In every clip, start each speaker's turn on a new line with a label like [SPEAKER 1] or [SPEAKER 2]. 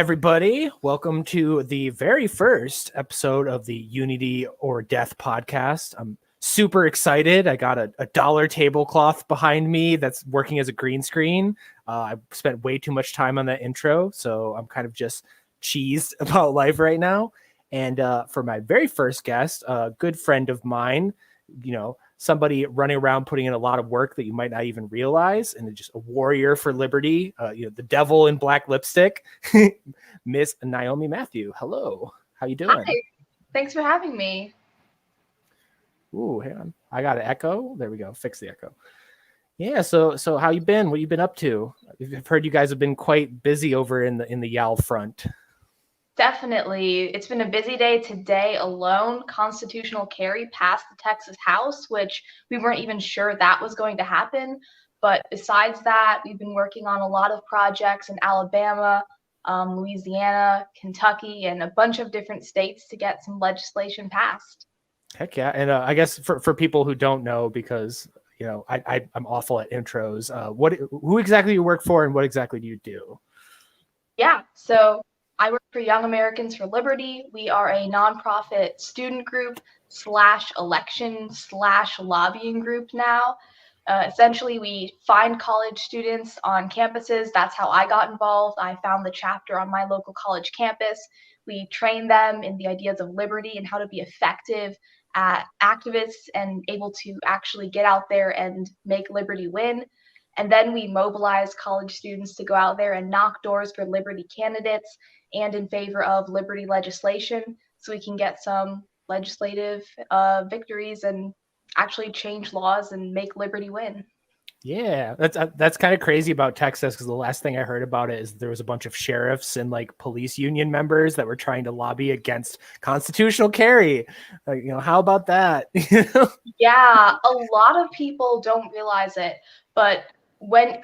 [SPEAKER 1] everybody. Welcome to the very first episode of the Unity or Death podcast. I'm super excited. I got a dollar tablecloth behind me that's working as a green screen. I spent way too much time on that intro, so I'm kind of just cheesed about life right now. And for my very first guest, a good friend of mine, somebody running around putting in a lot of work that you might not even realize, and just a warrior for liberty, the devil in black lipstick, Miss Naomi Mathew. Hello, how you doing?
[SPEAKER 2] Hi, thanks for having me.
[SPEAKER 1] Ooh, hang on, I got an echo. There we go. Fix the echo. Yeah, so how you been? What you been up to? I've heard you guys have been quite busy over in the YAL front.
[SPEAKER 2] Definitely. It's been a busy day today alone. Constitutional carry passed the Texas House, which we weren't even sure that was going to happen. But besides that, we've been working on a lot of projects in Alabama, Louisiana, Kentucky, and a bunch of different states to get some legislation passed.
[SPEAKER 1] Heck yeah. And I guess for people who don't know, because I'm awful at intros, who exactly you work for and what exactly do you do?
[SPEAKER 2] Yeah, so I work for Young Americans for Liberty. We are a nonprofit student group / election / lobbying group now. Essentially, we find college students on campuses. That's how I got involved. I found the chapter on my local college campus. We train them in the ideas of liberty and how to be effective activists and able to actually get out there and make liberty win. And then we mobilize college students to go out there and knock doors for liberty candidates and in favor of liberty legislation, so we can get some legislative victories and actually change laws and make liberty win.
[SPEAKER 1] Yeah, that's kind of crazy about Texas, because the last thing I heard about it is there was a bunch of sheriffs and like police union members that were trying to lobby against constitutional carry. How about that?
[SPEAKER 2] Yeah, a lot of people don't realize it, but when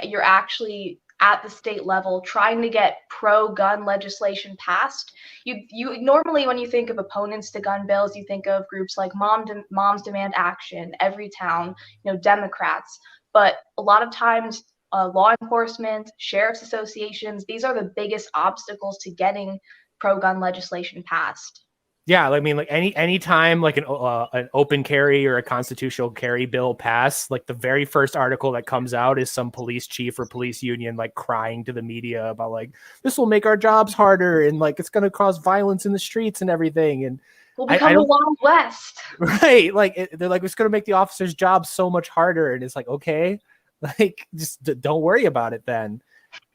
[SPEAKER 2] you're actually at the state level trying to get pro-gun legislation passed, you normally, when you think of opponents to gun bills, you think of groups like Moms Demand Action, Everytown, Democrats. But a lot of times, law enforcement, sheriff's associations, these are the biggest obstacles to getting pro-gun legislation passed.
[SPEAKER 1] Yeah, I mean, like any time like an open carry or a constitutional carry bill pass, like the very first article that comes out is some police chief or police union like crying to the media about like, this will make our jobs harder and like it's going to cause violence in the streets and everything. And
[SPEAKER 2] we'll become the Wild West,
[SPEAKER 1] right? Like they're like, it's going to make the officers' jobs so much harder, and it's like, okay, like just don't worry about it then.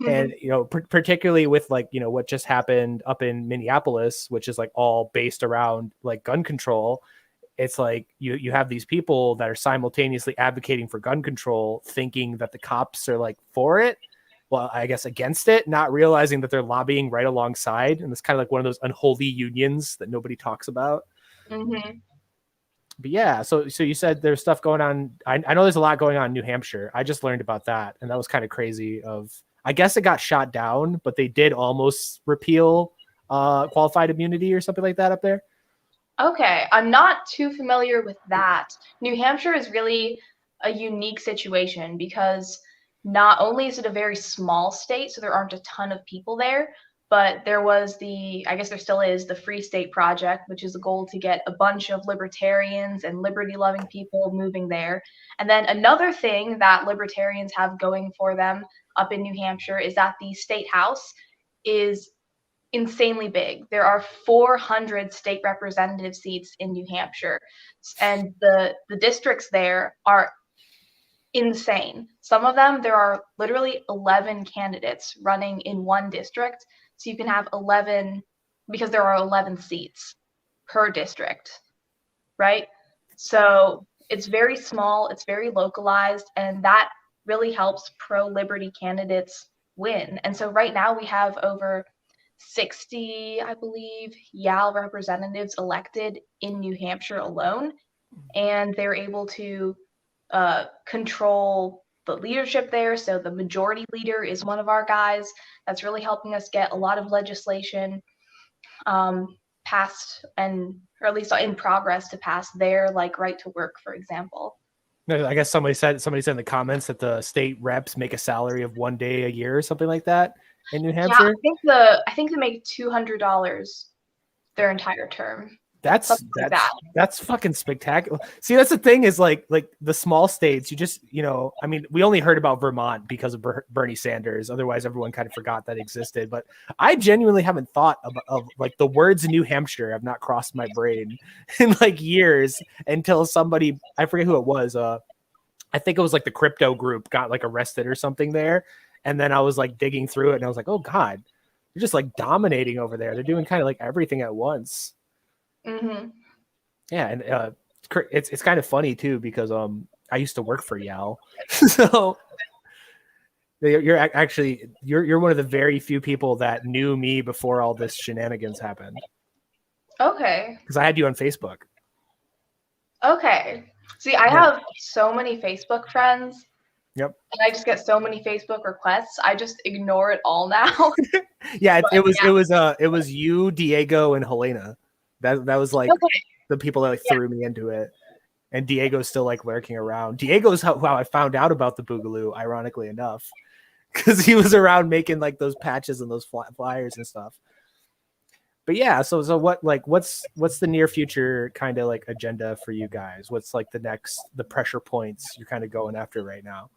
[SPEAKER 1] And particularly with like what just happened up in Minneapolis, which is like all based around like gun control, it's like you have these people that are simultaneously advocating for gun control, thinking that the cops are like for it, well, I guess against it, not realizing that they're lobbying right alongside. And it's kind of like one of those unholy unions that nobody talks about. But yeah, so you said there's stuff going on. I know there's a lot going on in New Hampshire. I just learned about that, and that was kind of crazy. I guess it got shot down, but they did almost repeal qualified immunity or something like that up there.
[SPEAKER 2] Okay, I'm not too familiar with that. New Hampshire is really a unique situation because not only is it a very small state, so there aren't a ton of people there, but there was I guess there still is, the Free State Project, which is a goal to get a bunch of libertarians and liberty-loving people moving there. And then another thing that libertarians have going for them up in New Hampshire is that the state house is insanely big. There are 400 state representative seats in New Hampshire, and the districts there are insane. Some of them, there are literally 11 candidates running in one district, so you can have 11 because there are 11 seats per district, right? So it's very small, it's very localized, and that really helps pro-liberty candidates win. And so right now we have over 60, I believe, YAL representatives elected in New Hampshire alone, and they're able to control the leadership there. So the majority leader is one of our guys that's really helping us get a lot of legislation passed, or at least in progress to pass there, like right to work, for example.
[SPEAKER 1] I guess somebody said in the comments that the state reps make a salary of 1 day a year or something like that. in New
[SPEAKER 2] Yeah,
[SPEAKER 1] Hampshire?
[SPEAKER 2] I think they make $200 their entire term.
[SPEAKER 1] That's
[SPEAKER 2] Something like that.
[SPEAKER 1] that's fucking spectacular. See, that's the thing is like the small states, you just, I mean, we only heard about Vermont because of Bernie Sanders. Otherwise, everyone kind of forgot that existed. But I genuinely haven't thought of like the words New Hampshire have not crossed my brain in like years until somebody, I forget who it was. I think it was like the crypto group got like arrested or something there. And then I was like digging through it and I was like, oh God, they're just like dominating over there. They're doing kind of like everything at once.
[SPEAKER 2] Mm-hmm.
[SPEAKER 1] Yeah, and it's kind of funny too because I used to work for Yale, so you're actually you're one of the very few people that knew me before all this shenanigans happened.
[SPEAKER 2] Okay.
[SPEAKER 1] Because I had you on Facebook.
[SPEAKER 2] Okay. See, I have so many Facebook friends.
[SPEAKER 1] Yep.
[SPEAKER 2] And I just get so many Facebook requests. I just ignore it all now.
[SPEAKER 1] Yeah, it was you, Diego, and Helena. That was like the people that like threw me into it. And Diego's still like lurking around. Diego's how I found out about the Boogaloo, ironically enough, because he was around making like those patches and those flyers and stuff. But yeah, so what's the near future kind of like agenda for you guys? What's like the pressure points you're kind of going after right now?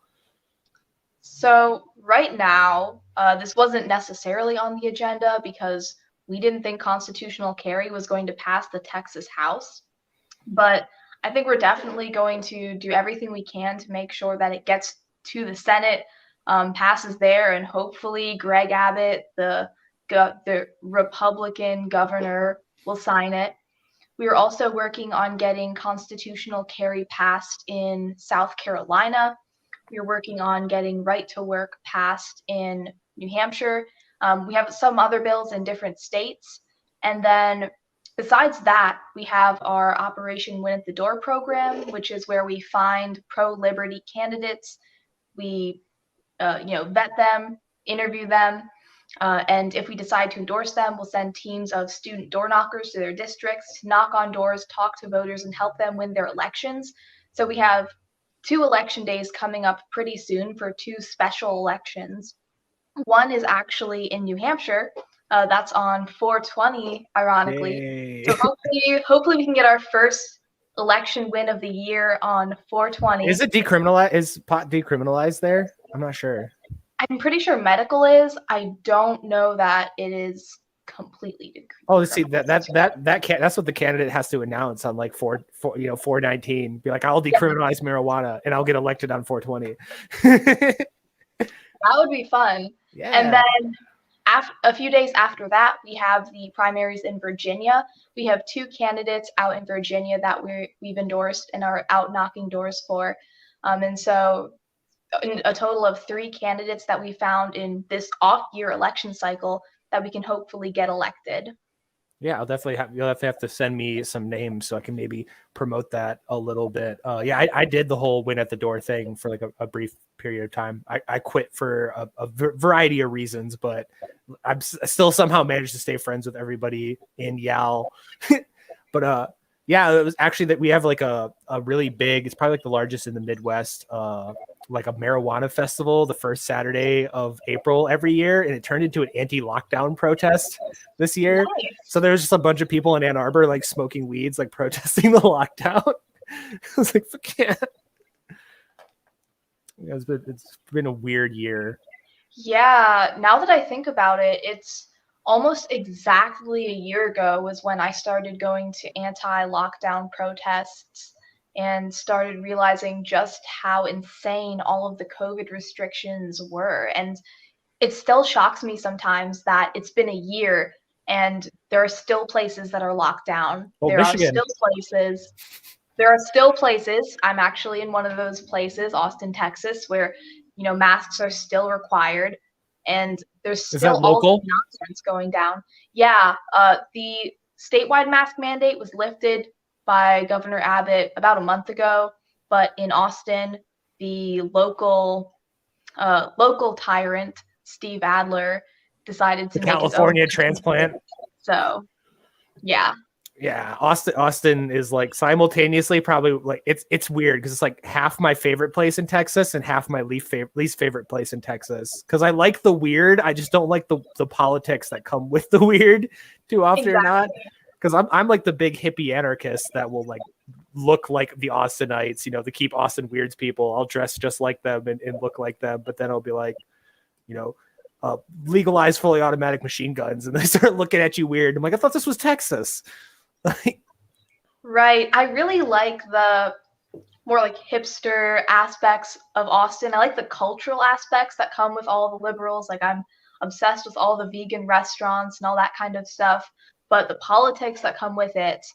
[SPEAKER 2] So right now, this wasn't necessarily on the agenda because we didn't think constitutional carry was going to pass the Texas House. But I think we're definitely going to do everything we can to make sure that it gets to the Senate, passes there, and hopefully Greg Abbott, the Republican governor, will sign it. We are also working on getting constitutional carry passed in South Carolina. We're working on getting right to work passed in New Hampshire. We have some other bills in different states. And then besides that, we have our Operation Win at the Door program, which is where we find pro-liberty candidates. We vet them, interview them, and if we decide to endorse them, we'll send teams of student door knockers to their districts to knock on doors, talk to voters, and help them win their elections. So we have 2 election days coming up pretty soon for 2 special elections. One is actually in New Hampshire. That's on 4/20, ironically.
[SPEAKER 1] Yay.
[SPEAKER 2] So hopefully we can get our first election win of the year on 4/20.
[SPEAKER 1] Is it decriminalized? Is pot decriminalized there? I'm not sure.
[SPEAKER 2] I'm pretty sure medical is. I don't know that it is completely decriminalized.
[SPEAKER 1] Oh, see that's what the candidate has to announce on like 4/19. Be like, I'll decriminalize marijuana and I'll get elected on 4/20.
[SPEAKER 2] That would be fun. Yeah. And then a few days after that, we have the primaries in Virginia. We have 2 candidates out in Virginia that we've endorsed and are out knocking doors for. And so a total of 3 candidates that we found in this off-year election cycle that we can hopefully get elected.
[SPEAKER 1] Yeah, you'll definitely have to send me some names so I can maybe promote that a little bit. Yeah, I did the whole win at the door thing for like a brief period of time. I quit for a variety of reasons, but I still somehow managed to stay friends with everybody in Yale. But yeah, it was actually that we have like a really big, it's probably like the largest in the Midwest, like a marijuana festival the first Saturday of April every year, and it turned into an anti-lockdown protest this year. Nice. So there was just a bunch of people in Ann Arbor like smoking weeds, like protesting the lockdown. I was like, fuck yeah. It's been a weird year.
[SPEAKER 2] Yeah, now that I think about it, it's almost exactly a year ago was when I started going to anti-lockdown protests and started realizing just how insane all of the COVID restrictions were. And it still shocks me sometimes that it's been a year and there are still places that are locked down.
[SPEAKER 1] Well, Michigan.
[SPEAKER 2] There are still places. I'm actually in one of those places, Austin, Texas, where masks are still required, and there's still all the nonsense going down. Yeah, the statewide mask mandate was lifted by Governor Abbott about a month ago, but in Austin, the local tyrant Steve Adler decided to make
[SPEAKER 1] California transplant.
[SPEAKER 2] So, yeah.
[SPEAKER 1] Yeah, Austin is like simultaneously probably like it's weird because it's like half my favorite place in Texas and half my least favorite place in Texas. Because I like the weird, I just don't like the politics that come with the weird too often or not. Because I'm like the big hippie anarchist that will like look like the Austinites, you know, the keep Austin weirds people. I'll dress just like them and look like them, but then I'll be like, you know, legalize fully automatic machine guns, and they start looking at you weird. I'm like, I thought this was Texas.
[SPEAKER 2] Right. I really like the more like hipster aspects of Austin. I like the cultural aspects that come with all the liberals. Like I'm obsessed with all the vegan restaurants and all that kind of stuff. But the politics that come with it,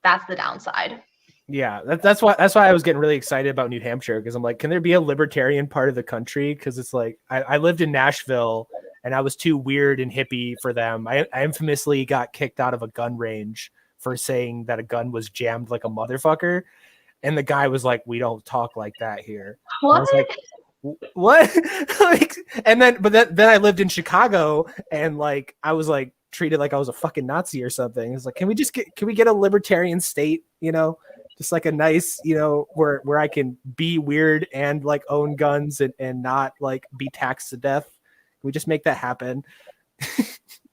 [SPEAKER 2] that's the downside.
[SPEAKER 1] Yeah, that's why I was getting really excited about New Hampshire, because I'm like, can there be a libertarian part of the country? Because it's like I lived in Nashville and I was too weird and hippie for them. I infamously got kicked out of a gun range for saying that a gun was jammed like a motherfucker. And the guy was like, we don't talk like that here.
[SPEAKER 2] What?
[SPEAKER 1] I was like, what? Like, and then I lived in Chicago, and like I was like treated like I was a fucking Nazi or something. It's like, can we get a libertarian state, you know? Just like a nice, you know, where I can be weird and like own guns and not like be taxed to death. Can we just make that happen?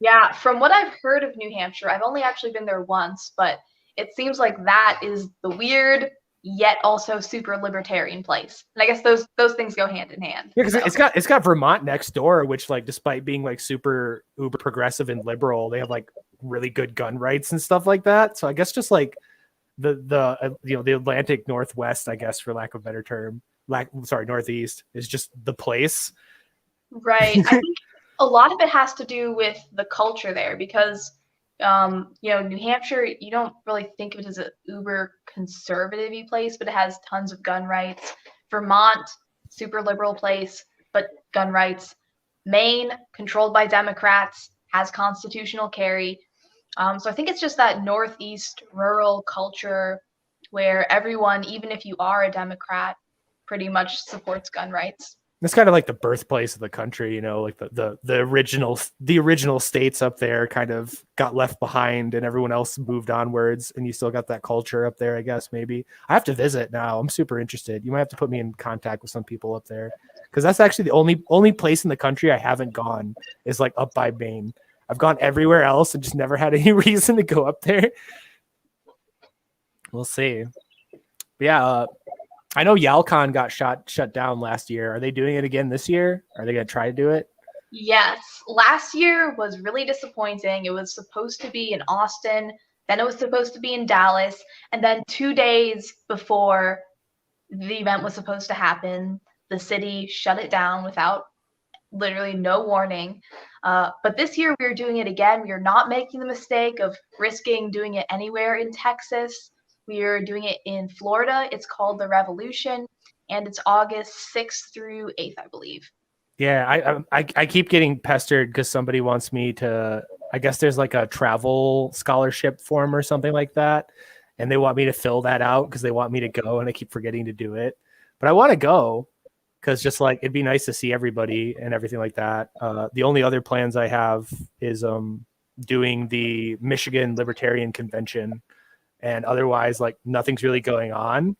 [SPEAKER 2] Yeah, from what I've heard of New Hampshire, I've only actually been there once, but it seems like that is the weird yet also super libertarian place. And I guess those things go hand in hand.
[SPEAKER 1] Yeah, because it's got Vermont next door, which like despite being like super uber progressive and liberal, they have like really good gun rights and stuff like that. So I guess just like the you know, the Atlantic Northwest, I guess, for lack of a better term, Northeast is just the place.
[SPEAKER 2] Right. I think a lot of it has to do with the culture there because, you know, New Hampshire, you don't really think of it as an uber conservative-y place, but it has tons of gun rights. Vermont, super liberal place, but gun rights. Maine, controlled by Democrats, has constitutional carry. So I think it's just that Northeast rural culture where everyone, even if you are a Democrat, pretty much supports gun rights.
[SPEAKER 1] It's kind of like the birthplace of the country, you know, like the original states up there kind of got left behind and everyone else moved onwards, and you still got that culture up there, I guess. Maybe I have to visit now. I'm super interested. You might have to put me in contact with some people up there, because that's actually the only place in the country I haven't gone is like up by Maine. I've gone everywhere else and just never had any reason to go up there. We'll see. But yeah, I know YalCon got shut down last year. Are they doing it again this year? Are they going to try to do it?
[SPEAKER 2] Yes. Last year was really disappointing. It was supposed to be in Austin, then it was supposed to be in Dallas, and then 2 days before the event was supposed to happen, the city shut it down without literally no warning. But this year we're doing it again. We are not making the mistake of risking doing it anywhere in Texas. We are doing it in Florida. It's called the Revolution, and it's August 6th through 8th, I believe.
[SPEAKER 1] Yeah, I keep getting pestered because somebody wants me to, I guess there's like a travel scholarship form or something like that, and they want me to fill that out because they want me to go, and I keep forgetting to do it. But I want to go because just like it'd be nice to see everybody and everything like that. The only other plans I have is doing the Michigan Libertarian Convention, and otherwise like nothing's really going on.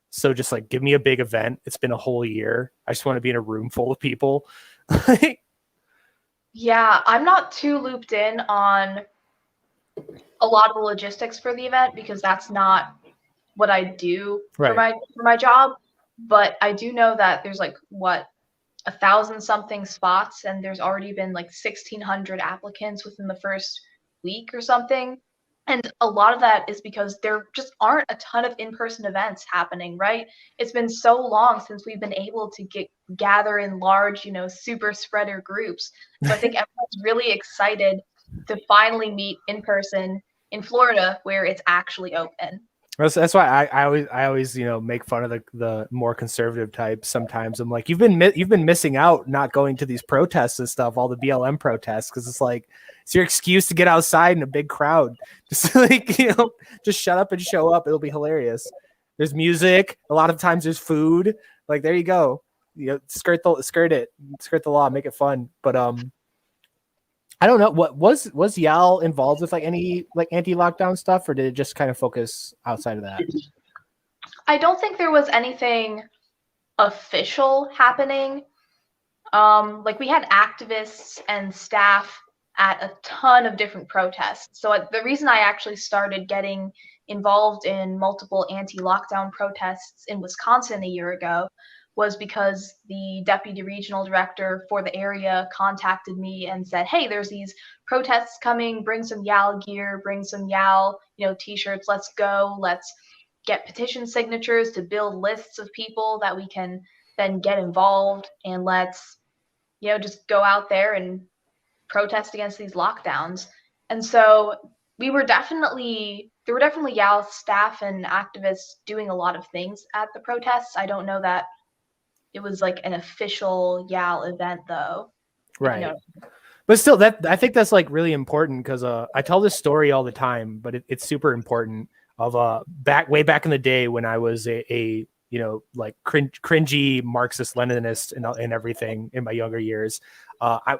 [SPEAKER 1] So just like give me a big event. It's been a whole year. I just want to be in a room full of people.
[SPEAKER 2] Yeah, I'm not too looped in on a lot of the logistics for the event because that's not what I do for my job. But I do know that there's like 1,000 something spots, and there's already been like 1,600 applicants within the first week or something. And a lot of that is because there just aren't a ton of in-person events happening, right? It's been so long since we've been able to gather in large, you know, super spreader groups. So I think everyone's really excited to finally meet in person in Florida where it's actually open.
[SPEAKER 1] That's why I always you know make fun of the more conservative types. Sometimes I'm like, you've been missing out not going to these protests and stuff, all the BLM protests, because it's like it's your excuse to get outside in a big crowd. Just like, you know, just shut up and show up. It'll be hilarious. There's music. A lot of times there's food. Like there you go. You know, skirt the law, make it fun. But I don't know, what was Yal involved with like any like anti-lockdown stuff, or did it just kind of focus outside of that?
[SPEAKER 2] I don't think there was anything official happening. Like we had activists and staff at a ton of different protests. So the reason I actually started getting involved in multiple anti-lockdown protests in Wisconsin a year ago was because the deputy regional director for the area contacted me and said, "Hey, there's these protests coming. Bring some YAL gear. Bring some YAL, t-shirts. Let's go. Let's get petition signatures to build lists of people that we can then get involved, and let's just go out there and protest against these lockdowns." And so there were definitely YAL staff and activists doing a lot of things at the protests. I don't know that it was like an official YAL event though.
[SPEAKER 1] Right. But still, that I think that's like really important, because I tell this story all the time, but it's super important. Of way back in the day when I was a like cringy Marxist Leninist and everything in my younger years. I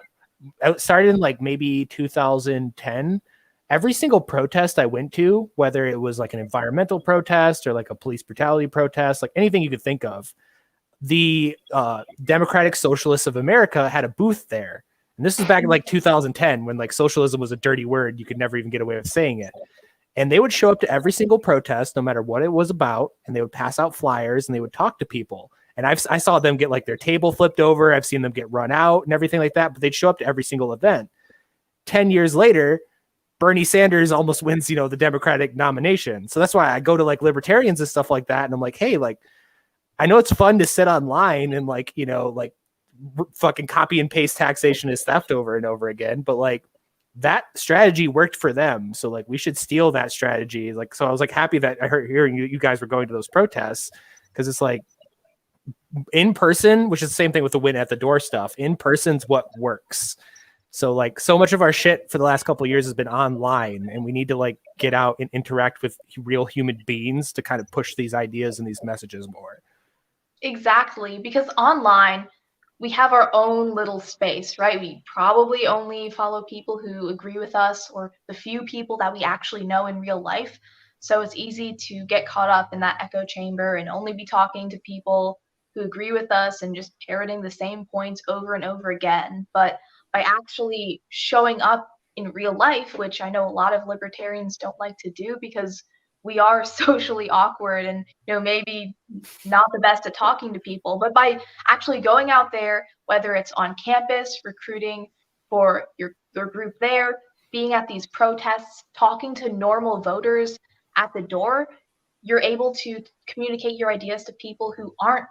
[SPEAKER 1] started in like maybe 2010. Every single protest I went to, whether it was like an environmental protest or like a police brutality protest, like anything you could think of, the Democratic Socialists of America had a booth there. And this is back in like 2010, when like socialism was a dirty word. You could never even get away with saying it. And they would show up to every single protest, no matter what it was about, and they would pass out flyers and they would talk to people. And I saw them get like their table flipped over. I've seen them get run out and everything like that, but they'd show up to every single event. 10 years later, Bernie Sanders almost wins, the Democratic nomination. So that's why I go to like libertarians and stuff like that. And I'm like, hey, like, I know it's fun to sit online and like, fucking copy and paste taxation is theft over and over again. But like, that strategy worked for them. So like, we should steal that strategy. Like, so I was like happy that I heard hearing you guys were going to those protests, because it's like in person, which is the same thing with the win at the door stuff. In person's what works. So like, so much of our shit for the last couple of years has been online, and we need to like get out and interact with real human beings to kind of push these ideas and these messages more.
[SPEAKER 2] Exactly, because online we have our own little space, right? We probably only follow people who agree with us, or the few people that we actually know in real life. So it's easy to get caught up in that echo chamber and only be talking to people who agree with us and just parroting the same points over and over again. But by actually showing up in real life, which I know a lot of libertarians don't like to do because we are socially awkward and maybe not the best at talking to people, but by actually going out there, whether it's on campus recruiting for your group there, being at these protests, talking to normal voters at the door, you're able to communicate your ideas to people who aren't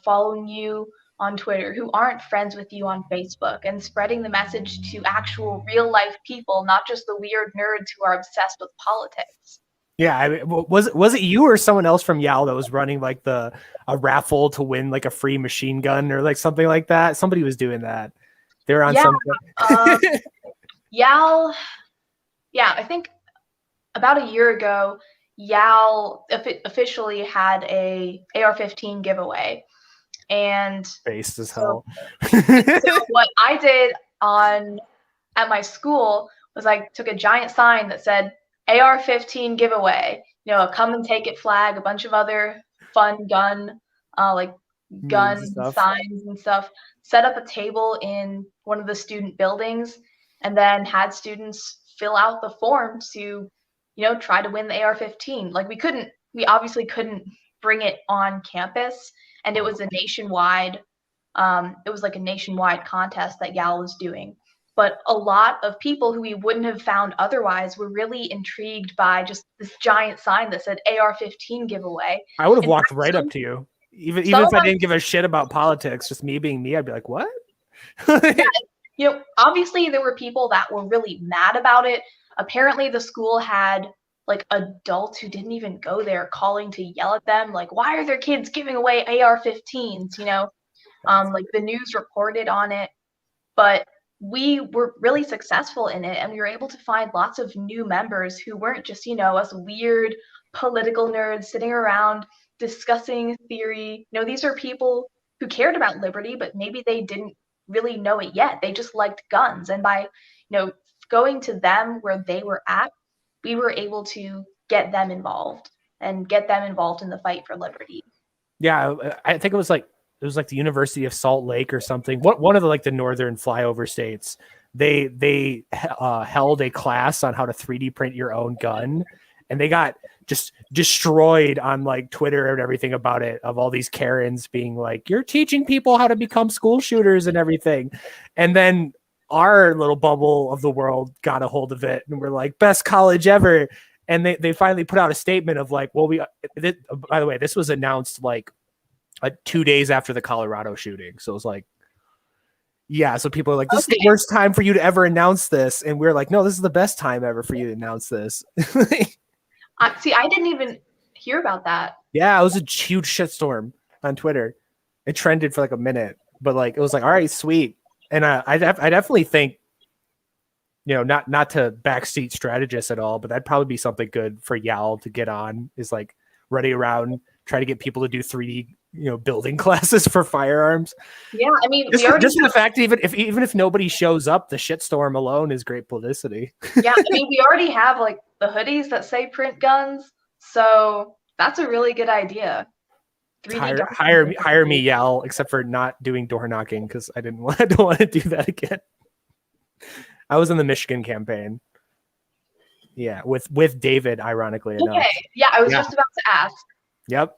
[SPEAKER 2] following you on Twitter, who aren't friends with you on Facebook, and spreading the message to actual real life people, not just the weird nerds who are obsessed with politics.
[SPEAKER 1] Yeah, I mean, was it you or someone else from YAL that was running like a raffle to win like a free machine gun or like something like that? Somebody was doing that. They were on something.
[SPEAKER 2] YAL, yeah, I think about a year ago, YAL officially had a AR-15 giveaway, and
[SPEAKER 1] based as hell.
[SPEAKER 2] So what I did at my school was I took a giant sign that said AR-15 giveaway, a come and take it flag, a bunch of other fun gun signs and stuff, set up a table in one of the student buildings, and then had students fill out the form to, try to win the AR-15. Like we obviously couldn't bring it on campus, and it was a nationwide contest that YAL was doing. But a lot of people who we wouldn't have found otherwise were really intrigued by just this giant sign that said AR-15 giveaway.
[SPEAKER 1] I would have walked right up to you. Even if I didn't give a shit about politics, just me being me, I'd be like, what?
[SPEAKER 2] Yeah, obviously there were people that were really mad about it. Apparently the school had like adults who didn't even go there calling to yell at them, like, why are their kids giving away AR-15s? Like the news reported on it, but we were really successful in it, and we were able to find lots of new members who weren't just, us weird political nerds sitting around discussing theory. These are people who cared about liberty, but maybe they didn't really know it yet. They just liked guns. And by, going to them where they were at, we were able to get them involved and get them involved in the fight for liberty.
[SPEAKER 1] Yeah, I think it was like the University of Salt Lake or something. One of the like the northern flyover states. They held a class on how to 3D print your own gun, and they got just destroyed on like Twitter and everything about it, of all these Karens being like, "You're teaching people how to become school shooters and everything," and then our little bubble of the world got a hold of it, and we're like, "Best college ever." And they finally put out a statement of like, well, by the way, this was announced like 2 days after the Colorado shooting. So it was like, yeah. So people are like, this is the worst time for you to ever announce this. And we're like, no, this is the best time ever for you to announce this.
[SPEAKER 2] See, I didn't even hear about that.
[SPEAKER 1] Yeah, it was a huge shitstorm on Twitter. It trended for like a minute, but like, it was like, all right, sweet. And I definitely think, not to backseat strategist at all, but that'd probably be something good for Yal to get on, is like running around, try to get people to do 3D, building classes for firearms.
[SPEAKER 2] Yeah, I mean,
[SPEAKER 1] just the fact, even if nobody shows up, the shitstorm alone is great publicity.
[SPEAKER 2] Yeah, I mean, we already have like the hoodies that say print guns, so that's a really good idea.
[SPEAKER 1] Hire me, Yal, except for not doing door knocking, because I don't want to do that again. I was in the Michigan campaign. Yeah, with David, ironically enough.
[SPEAKER 2] Okay, yeah, I was just about to ask.
[SPEAKER 1] Yep.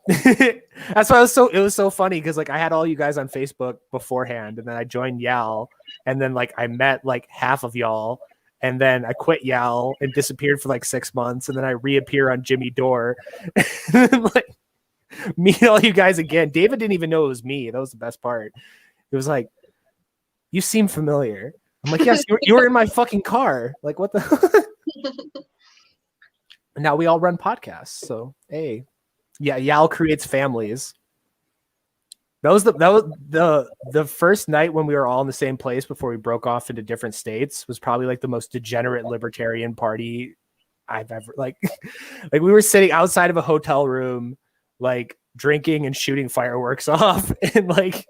[SPEAKER 1] That's why it was so funny, because like I had all you guys on Facebook beforehand, and then I joined Yal, and then like I met like half of y'all, and then I quit Yal and disappeared for like 6 months, and then I reappear on Jimmy Dore. Like, meet all you guys again. David didn't even know it was me. That was the best part. It was like, you seem familiar. I'm like, yes, you were in my fucking car. Like, what the? Now we all run podcasts. So, hey, yeah, Yal creates families. That was the first night when we were all in the same place before we broke off into different states. Was probably like the most degenerate libertarian party I've ever like. Like, we were sitting outside of a hotel room, like drinking and shooting fireworks off, and like,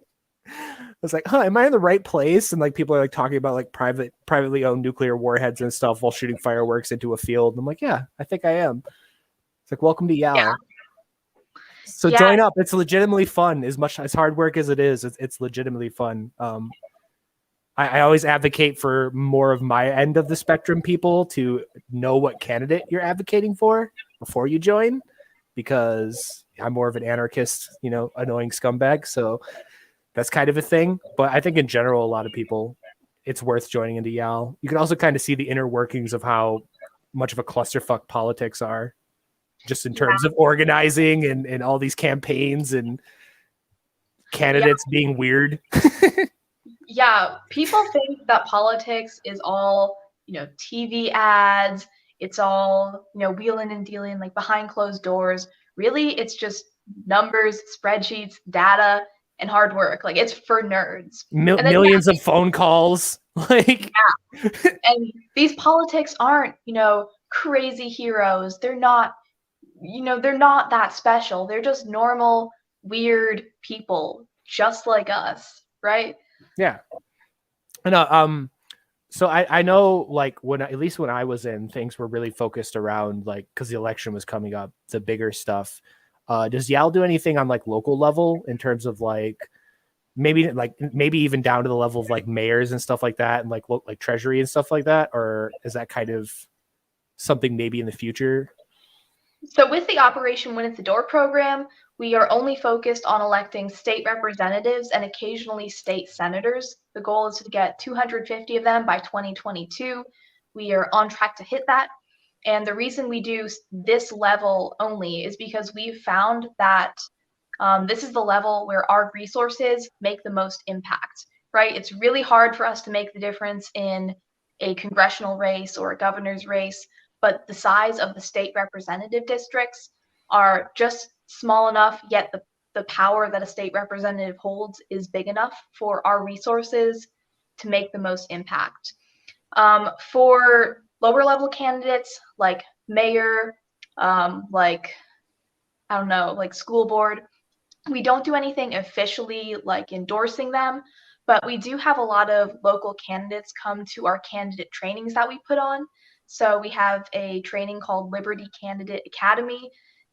[SPEAKER 1] I was like, am I in the right place? And like, people are like talking about like privately owned nuclear warheads and stuff while shooting fireworks into a field. And I'm like, yeah, I think I am. It's like, welcome to Yal. Yeah. So join up. It's legitimately fun. As much as hard work as it is, it's legitimately fun. I always advocate for more of my end of the spectrum people to know what candidate you're advocating for before you join, because I'm more of an anarchist, annoying scumbag. So that's kind of a thing. But I think in general, a lot of people, it's worth joining into Yal. You can also kind of see the inner workings of how much of a clusterfuck politics are, just in terms of organizing and all these campaigns and candidates being weird.
[SPEAKER 2] Yeah, people think that politics is all, TV ads. It's all, wheeling and dealing, like behind closed doors. Really, it's just numbers, spreadsheets, data, and hard work. Like, it's for nerds.
[SPEAKER 1] Millions of phone calls. Like,
[SPEAKER 2] and these politics aren't, crazy heroes. They're not, they're not that special. They're just normal, weird people, just like us, right?
[SPEAKER 1] Yeah. And so I know, like, at least when I was in, things were really focused around, like, because the election was coming up, the bigger stuff. Does Yal do anything on like local level in terms of like maybe even down to the level of like mayors and stuff like that, and like treasury and stuff like that? Or is that kind of something maybe in the future?
[SPEAKER 2] So with the Operation Win at the Door program, we are only focused on electing state representatives and occasionally state senators. The goal is to get 250 of them by 2022. We are on track to hit that. And the reason we do this level only is because we've found that this is the level where our resources make the most impact, right? It's really hard for us to make the difference in a congressional race or a governor's race, but the size of the state representative districts are just small enough, yet the power that a state representative holds is big enough for our resources to make the most impact. For lower level candidates like mayor, like school board, we don't do anything officially like endorsing them, but we do have a lot of local candidates come to our candidate trainings that we put on. So we have a training called Liberty Candidate Academy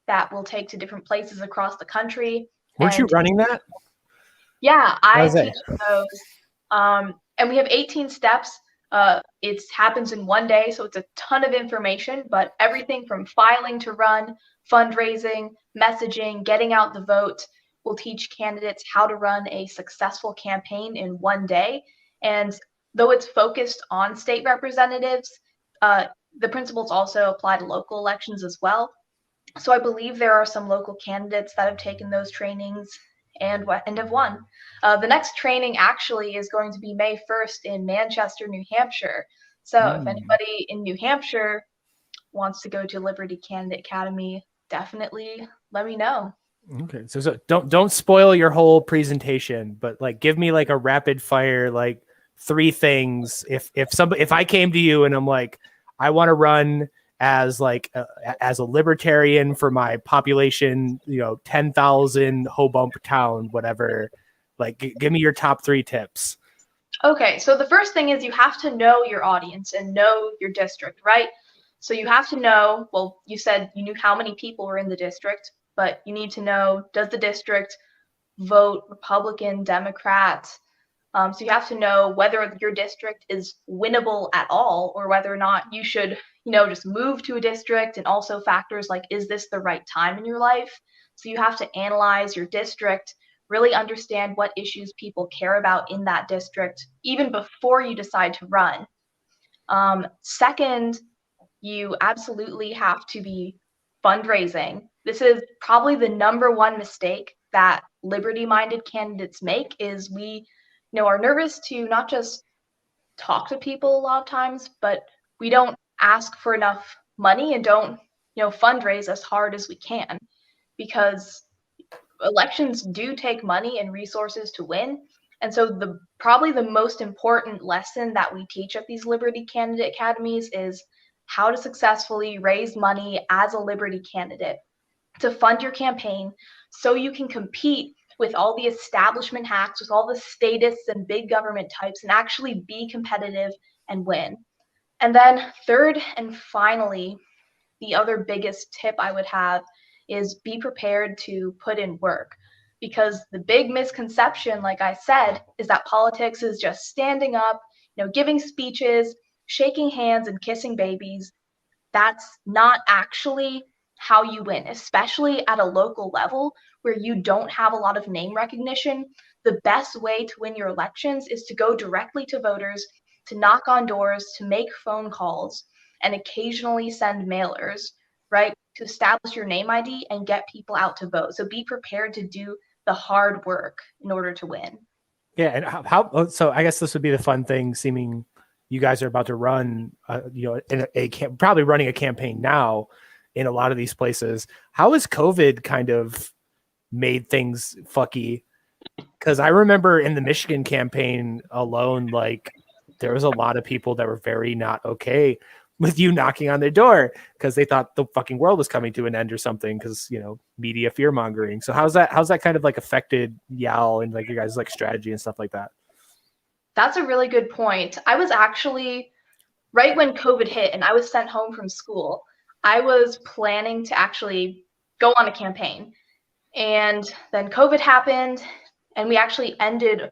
[SPEAKER 2] that we'll take to different places across the country.
[SPEAKER 1] Weren't you
[SPEAKER 2] And
[SPEAKER 1] running that?
[SPEAKER 2] yeah,
[SPEAKER 1] How
[SPEAKER 2] I
[SPEAKER 1] was that?
[SPEAKER 2] teach those. And we have 18 steps. It happens in one day, so it's a ton of information, but everything from filing to run, fundraising, messaging, getting out the vote. We'll teach candidates how to run a successful campaign in one day. And though it's focused on state representatives, the principles also apply to local elections as well. So I believe there are some local candidates that have taken those trainings and have won. The next training actually is going to be May 1st in Manchester, New Hampshire. So if anybody in New Hampshire wants to go to Liberty Candidate Academy, definitely let me know.
[SPEAKER 1] Okay, so don't spoil your whole presentation, but like give me like a rapid fire, like 3 things. If I came to you and I'm like, I want to run as like as a libertarian for my population, 10,000 Hobump town, whatever. Like, give me your top 3 tips.
[SPEAKER 2] Okay, so the first thing is you have to know your audience and know your district, right? So you have to know, well, you said you knew how many people were in the district, but you need to know, does the district vote Republican, Democrat? So you have to know whether your district is winnable at all, or whether or not you should, just move to a district, and also factors like, is this the right time in your life? So you have to analyze your district, really understand what issues people care about in that district, even before you decide to run. Second, you absolutely have to be fundraising. This is probably the number one mistake that liberty-minded candidates make, is we are nervous to not just talk to people a lot of times, but we don't ask for enough money and don't fundraise as hard as we can, because elections do take money and resources to win. And so probably the most important lesson that we teach at these Liberty Candidate Academies is how to successfully raise money as a Liberty candidate to fund your campaign, so you can compete with all the establishment hacks, with all the statists and big government types, and actually be competitive and win. And then third and finally, the other biggest tip I would have is be prepared to put in work. Because the big misconception, like I said, is that politics is just standing up, giving speeches, shaking hands, and kissing babies. That's not actually how you win, especially at a local level where you don't have a lot of name recognition. The best way to win your elections is to go directly to voters, to knock on doors, to make phone calls, and occasionally send mailers, right? To establish your name ID and get people out to vote. So be prepared to do the hard work in order to win.
[SPEAKER 1] Yeah, and so I guess this would be the fun thing, seeming you guys are about to run, in probably running a campaign now in a lot of these places. How has COVID kind of made things fucky? Because I remember in the Michigan campaign alone, like there was a lot of people that were very not okay with you knocking on their door because they thought the fucking world was coming to an end or something, because media fear mongering. So how's that kind of like affected y'all and like your guys' like strategy and stuff like that?
[SPEAKER 2] That's a really good point. I was actually, right when COVID hit and I was sent home from school, I was planning to actually go on a campaign. And then COVID happened, and we actually ended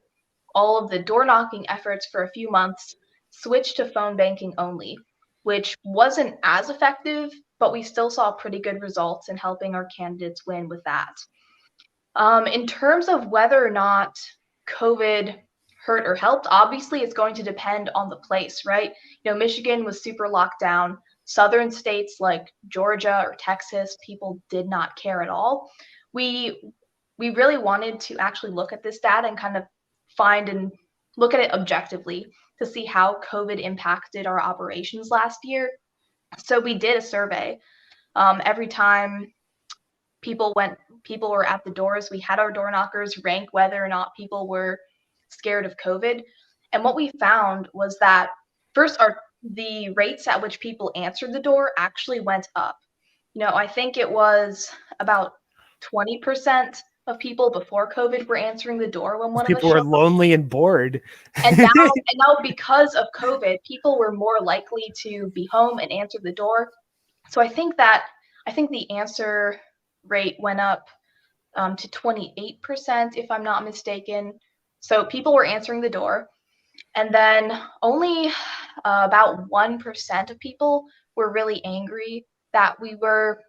[SPEAKER 2] all of the door knocking efforts for a few months, switched to phone banking only, which wasn't as effective, but we still saw pretty good results in helping our candidates win with that. In terms of whether or not COVID hurt or helped, obviously it's going to depend on the place, right? Michigan was super locked down. Southern states like Georgia or Texas, people did not care at all. We really wanted to actually look at this data and kind of find and look at it objectively to see how COVID impacted our operations last year. So we did a survey. Every time people were at the doors, we had our door knockers rank whether or not people were scared of COVID. And what we found was that first, the rates at which people answered the door actually went up. I think it was about 20% of people before COVID were answering the door when one of us
[SPEAKER 1] People were
[SPEAKER 2] showed up.
[SPEAKER 1] lonely and bored.
[SPEAKER 2] And now because of COVID, people were more likely to be home and answer the door. So I think the answer rate went up to 28%, if I'm not mistaken. So people were answering the door, and then only about 1% of people were really angry that we were,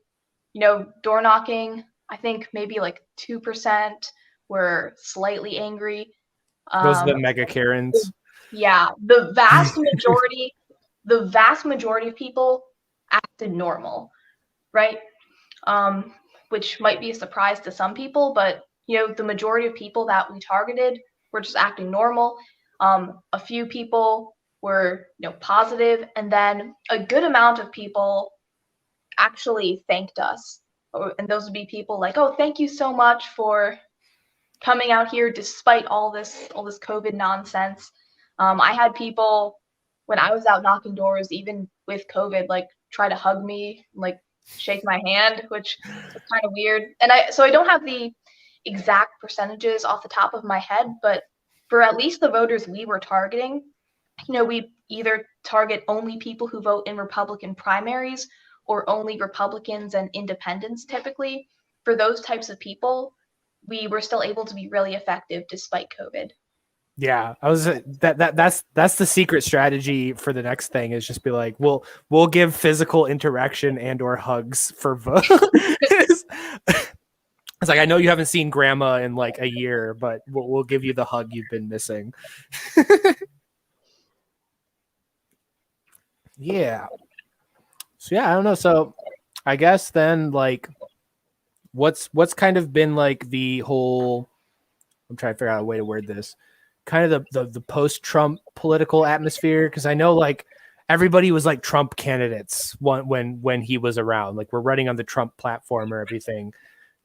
[SPEAKER 2] door knocking. I think maybe like 2% were slightly angry.
[SPEAKER 1] Those are the
[SPEAKER 2] Um,
[SPEAKER 1] mega Karens.
[SPEAKER 2] yeah, the vast majority of people acted normal, right? Which might be a surprise to some people, but the majority of people that we targeted were just acting normal. A few people were, positive, and then a good amount of people actually thanked us. And those would be people like, "Oh, thank you so much for coming out here despite all this COVID nonsense." I had people when I was out knocking doors, even with COVID, like try to hug me, like shake my hand, which was kind of weird. And I don't have the exact percentages off the top of my head, but for at least the voters we were targeting, we either target only people who vote in Republican primaries or only Republicans and independents typically. For those types of people, we were still able to be really effective despite COVID.
[SPEAKER 1] Yeah, I was that's the secret strategy for the next thing is just be like, we'll give physical interaction and or hugs for vote. It's like, I know you haven't seen grandma in like a year, but we'll give you the hug you've been missing. Yeah. So yeah, I don't know. So I guess then like what's kind of been like the whole, I'm trying to figure out a way to word this, kind of the post-Trump political atmosphere, because I know like everybody was like Trump candidates when he was around, like we're running on the Trump platform or everything,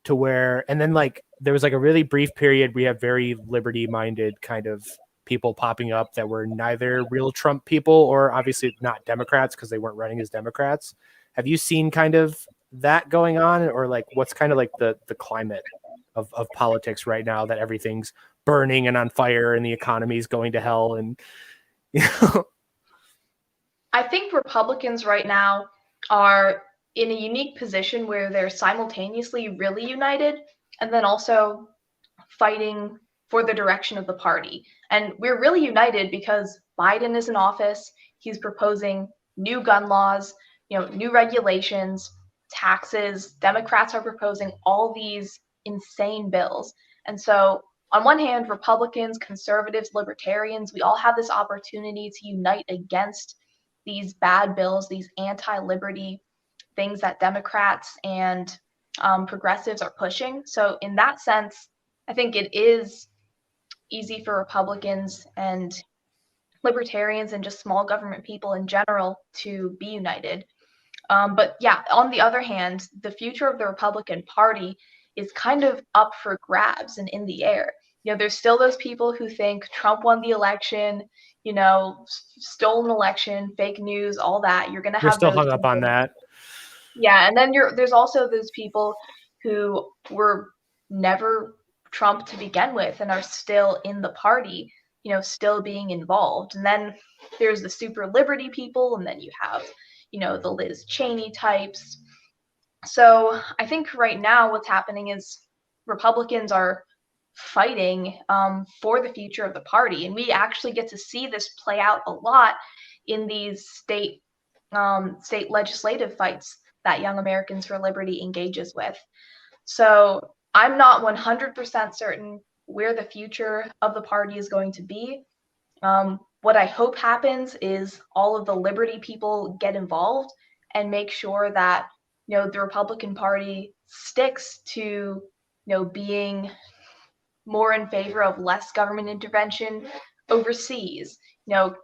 [SPEAKER 1] to where, and then like there was like a really brief period we have very liberty-minded kind of people popping up that were neither real Trump people or obviously not Democrats because they weren't running as Democrats. Have you seen kind of that going on, or like what's kind of like the climate of politics right now that everything's burning and on fire and the economy is going to hell? And
[SPEAKER 2] I think Republicans right now are in a unique position where they're simultaneously really united and then also fighting for the direction of the party. And we're really united because Biden is in office. He's proposing new gun laws, new regulations, taxes. Democrats are proposing all these insane bills. And so on one hand, Republicans, conservatives, libertarians, we all have this opportunity to unite against these bad bills, these anti-liberty things that Democrats and progressives are pushing. So in that sense, I think it is easy for Republicans and libertarians and just small government people in general to be united. But yeah, on the other hand, the future of the Republican Party is kind of up for grabs and in the air. There's still those people who think Trump won the election, stolen election, fake news, all that. You're going to
[SPEAKER 1] we're
[SPEAKER 2] have
[SPEAKER 1] still
[SPEAKER 2] those
[SPEAKER 1] hung up
[SPEAKER 2] people.
[SPEAKER 1] on that.
[SPEAKER 2] Yeah, and then there's also those people who were never Trump to begin with and are still in the party, still being involved. And then there's the super liberty people, and then you have, the Liz Cheney types. So I think right now what's happening is Republicans are fighting for the future of the party, and we actually get to see this play out a lot in these state legislative fights that Young Americans for Liberty engages with. So I'm not 100% certain where the future of the party is going to be. What I hope happens is all of the liberty people get involved and make sure that the Republican Party sticks to being more in favor of less government intervention overseas,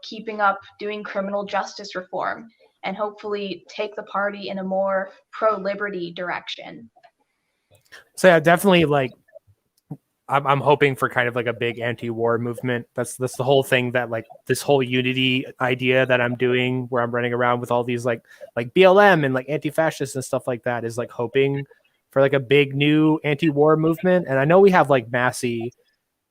[SPEAKER 2] keeping up doing criminal justice reform, and hopefully take the party in a more pro-liberty direction.
[SPEAKER 1] So yeah, definitely like I'm hoping for kind of like a big anti-war movement. That's the whole thing, that like this whole unity idea that I'm doing, where I'm running around with all these like BLM and like anti-fascists and stuff like that, is like hoping for like a big new anti-war movement. And I know we have like Massey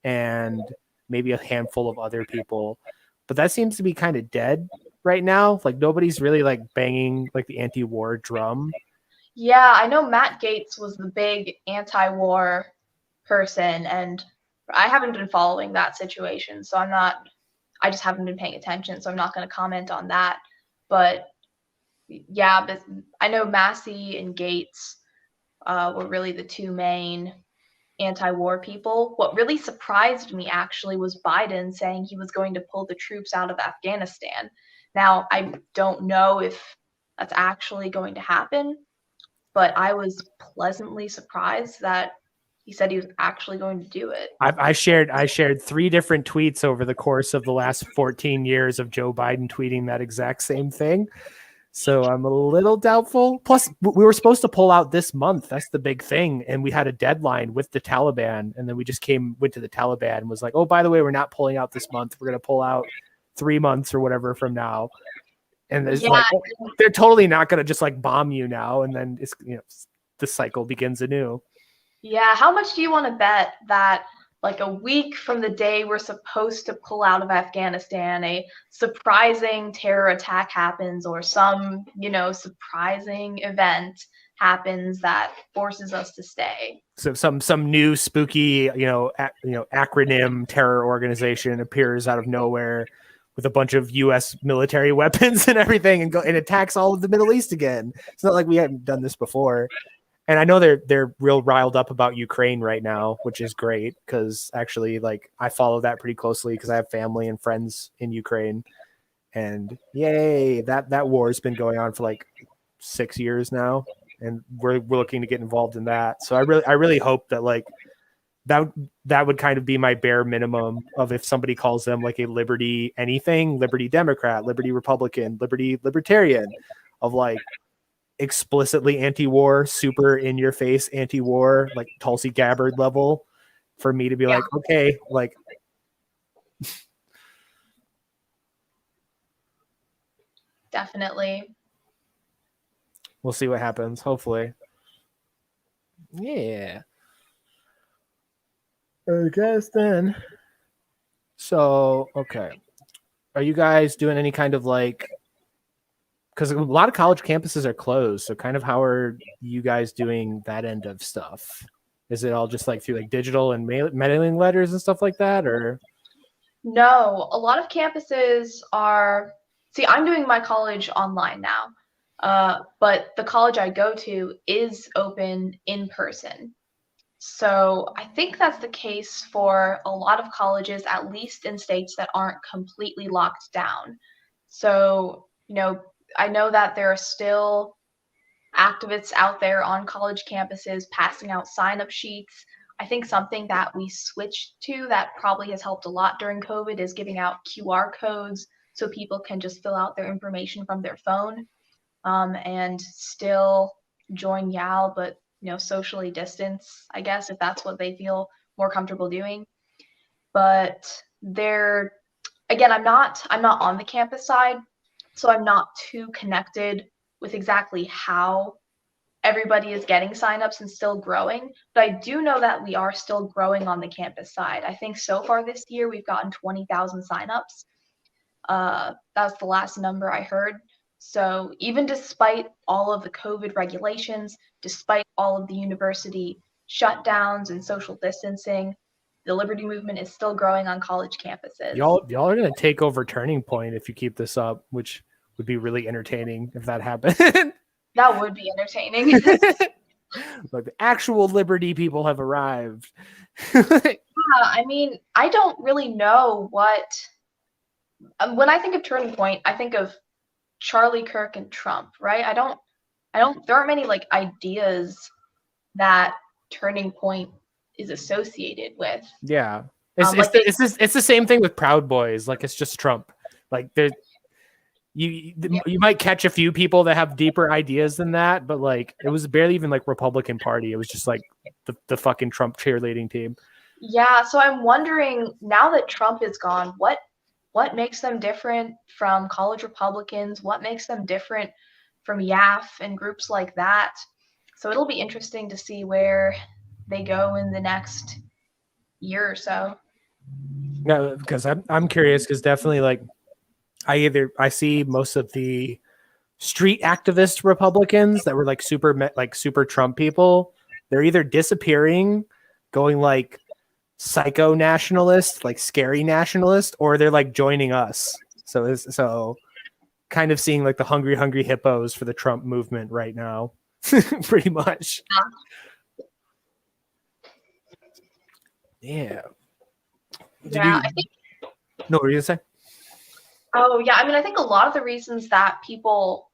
[SPEAKER 1] and maybe a handful of other people, but that seems to be kind of dead right now. Like nobody's really like banging like the anti-war drum.
[SPEAKER 2] Yeah, I know Matt Gaetz was the big anti-war person, and I haven't been following that situation, so I just haven't been paying attention, so I'm not going to comment on that. But yeah, but I know Massey and Gates were really the two main anti-war people. What really surprised me actually was Biden saying he was going to pull the troops out of Afghanistan. Now, I don't know if that's actually going to happen, but I was pleasantly surprised that he said he was actually going to do it.
[SPEAKER 1] I shared 3 different tweets over the course of the last 14 years of Joe Biden tweeting that exact same thing. So I'm a little doubtful. Plus, we were supposed to pull out this month. That's the big thing. And we had a deadline with the Taliban. And then we just went to the Taliban and was like, oh, by the way, we're not pulling out this month. We're going to pull out 3 months or whatever from now. And it's like, they're totally not going to just like bomb you now. And then it's, the cycle begins anew.
[SPEAKER 2] Yeah. How much do you want to bet that like a week from the day we're supposed to pull out of Afghanistan, a surprising terror attack happens or some, surprising event happens that forces us to stay?
[SPEAKER 1] So some new spooky, acronym terror organization appears out of nowhere with a bunch of U.S. military weapons and everything, and attacks all of the Middle East again. It's not like we hadn't done this before. And I know they're real riled up about Ukraine right now, which is great because actually, like, I follow that pretty closely because I have family and friends in Ukraine. And yay, that war has been going on for like 6 years now, and we're looking to get involved in that. So I really hope that like that would kind of be my bare minimum of if somebody calls them like a liberty anything, liberty Democrat, liberty Republican, liberty libertarian, of like explicitly anti-war, super in your face anti-war, like Tulsi Gabbard level, for me to be like, okay, like
[SPEAKER 2] Definitely.
[SPEAKER 1] We'll see what happens, hopefully. Yeah. I guess then. So, okay. Are you guys doing any kind of like, because a lot of college campuses are closed, so kind of how are you guys doing that end of stuff? Is it all just like through like digital and mailing letters and stuff like that, or?
[SPEAKER 2] No, a lot of campuses are, see, I'm doing my college online now, but the college I go to is open in person. So I think that's the case for a lot of colleges, at least in states that aren't completely locked down. So, I know that there are still activists out there on college campuses passing out sign-up sheets. I think something that we switched to that probably has helped a lot during COVID is giving out QR codes so people can just fill out their information from their phone, and still join YAL, but socially distance, I guess, if that's what they feel more comfortable doing. But again, I'm not on the campus side, so I'm not too connected with exactly how everybody is getting signups and still growing. But I do know that we are still growing on the campus side. I think so far this year we've gotten 20,000 signups. That's the last number I heard. So even despite all of the COVID regulations, despite all of the university shutdowns and social distancing, the Liberty Movement is still growing on college campuses.
[SPEAKER 1] Y'all are going to take over Turning Point if you keep this up, which would be really entertaining if that happened.
[SPEAKER 2] That would be entertaining.
[SPEAKER 1] Like the actual Liberty people have arrived.
[SPEAKER 2] Yeah, I mean, I don't really know what. When I think of Turning Point, I think of Charlie Kirk and Trump, right? There aren't many like ideas that Turning Point is associated with.
[SPEAKER 1] Yeah. It's the same thing with Proud Boys. Like, it's just Trump. Like, you might catch a few people that have deeper ideas than that, but like, it was barely even like Republican Party. It was just like the fucking Trump cheerleading team.
[SPEAKER 2] Yeah. So I'm wondering, now that Trump is gone, what makes them different from college Republicans? What makes them different from YAF and groups like that? So it'll be interesting to see where they go in the next year or so.
[SPEAKER 1] No, because I'm curious, because definitely like I see most of the street activist Republicans that were like super Trump people. They're either disappearing, going like psycho nationalist, like scary nationalist, or they're like joining us. So kind of seeing like the hungry hippos for the Trump movement right now, pretty much. Yeah.
[SPEAKER 2] Yeah, I think.
[SPEAKER 1] No, what were you gonna say?
[SPEAKER 2] Oh, yeah. I mean, I think a lot of the reasons that people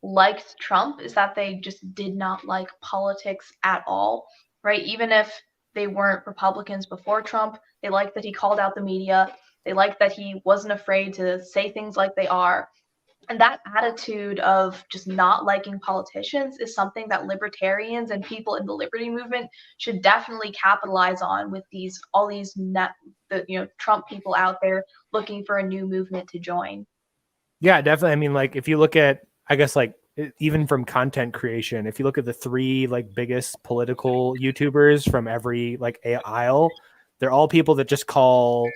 [SPEAKER 2] liked Trump is that they just did not like politics at all, right? Even if they weren't Republicans before Trump, they liked that he called out the media. They liked that he wasn't afraid to say things like they are. And that attitude of just not liking politicians is something that libertarians and people in the liberty movement should definitely capitalize on with all these Trump people out there looking for a new movement to join.
[SPEAKER 1] Yeah, definitely. I mean, like if you look at, I guess like even from content creation, if you look at the three like biggest political YouTubers from every like aisle, they're all people that just call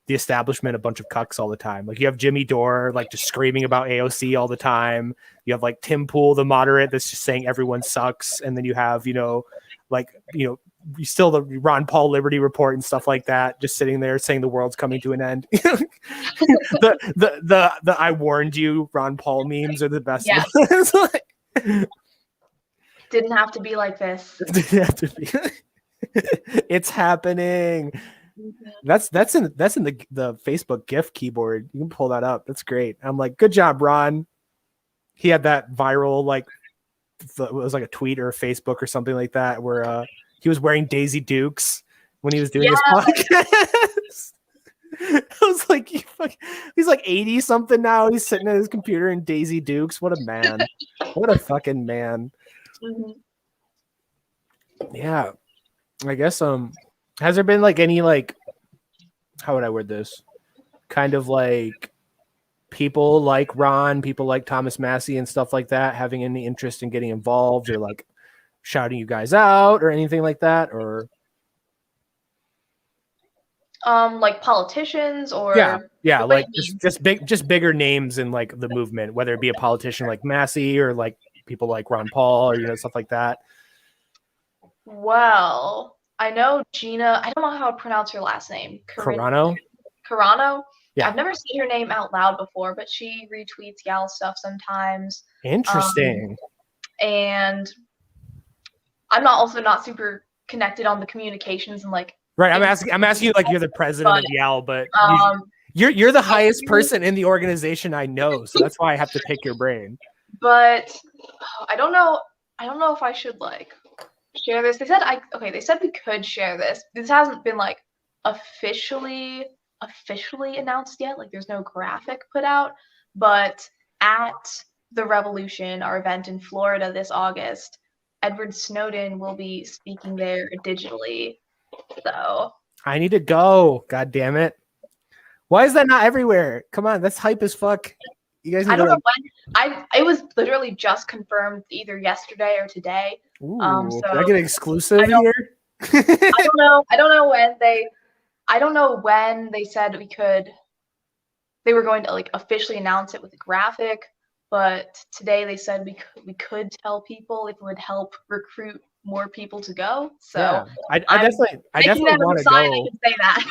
[SPEAKER 1] the establishment a bunch of cucks all the time. Like you have Jimmy Dore like just screaming about AOC all the time. You have like Tim Pool, the moderate, that's just saying everyone sucks. And then you have, still the Ron Paul Liberty Report and stuff like that, just sitting there saying the world's coming to an end. the I warned you Ron Paul memes are the best.
[SPEAKER 2] Yeah. Didn't have to be like this.
[SPEAKER 1] Didn't have to be. It's happening. That's in the Facebook GIF keyboard. You can pull that up. That's great. I'm like, good job, Ron. He had that viral like it was like a tweet or a Facebook or something like that where he was wearing Daisy Dukes when he was doing his podcast. I was like, he's like 80 something now. He's sitting at his computer in Daisy Dukes. What a man. What a fucking man.
[SPEAKER 2] Mm-hmm.
[SPEAKER 1] Yeah. I guess has there been like any like, how would I word this? Kind of like people like Ron, people like Thomas Massey and stuff like that having any interest in getting involved or like shouting you guys out or anything like that? Or
[SPEAKER 2] like politicians or
[SPEAKER 1] yeah, like just bigger names in like the movement, whether it be a politician like Massey or like people like Ron Paul or stuff like that.
[SPEAKER 2] Well, I know Gina. I don't know how to pronounce her last name.
[SPEAKER 1] Carano.
[SPEAKER 2] Yeah. I've never seen her name out loud before, but she retweets Yal stuff sometimes.
[SPEAKER 1] Interesting.
[SPEAKER 2] And I'm not super connected on the communications and like.
[SPEAKER 1] Right, I'm asking you like you're the president of Yal, but you're the highest person in the organization I know, so that's why I have to pick your brain.
[SPEAKER 2] But I don't know if I should like share this. They said we could share this. This hasn't been like officially announced yet. Like there's no graphic put out, but at the Revolution, our event in Florida this August, Edward Snowden will be speaking there digitally. So
[SPEAKER 1] I need to go. God damn it. Why is that not everywhere? Come on, that's hype as fuck. You guys need
[SPEAKER 2] I don't know when. It was literally just confirmed either yesterday or today.
[SPEAKER 1] Ooh, so did I get an exclusive here?
[SPEAKER 2] I don't know when they said they were going to like officially announce it with a graphic, but today they said we could tell people if it would help recruit more people to go. So yeah,
[SPEAKER 1] I definitely want to go. I can say that.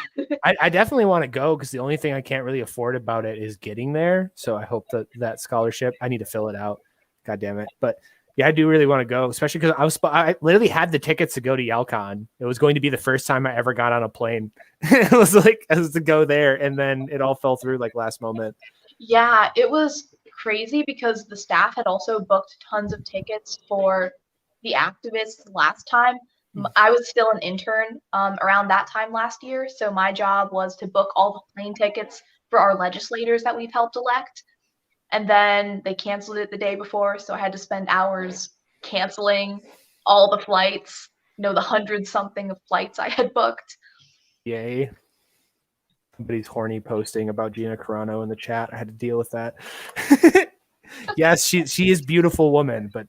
[SPEAKER 1] I definitely want to go because the only thing I can't really afford about it is getting there. So I hope that scholarship, I need to fill it out. God damn it. But yeah, I do really want to go, especially because I literally had the tickets to go to YalCon. It was going to be the first time I ever got on a plane. It was to go there, and then it all fell through like last moment.
[SPEAKER 2] Yeah, it was crazy because the staff had also booked tons of tickets for the activists last time. I was still an intern around that time last year, so my job was to book all the plane tickets for our legislators that we've helped elect. And then they canceled it the day before, so I had to spend hours canceling all the flights, the 100-something of flights I had booked.
[SPEAKER 1] Yay. Somebody's horny posting about Gina Carano in the chat. I had to deal with that. Yes, she is a beautiful woman, but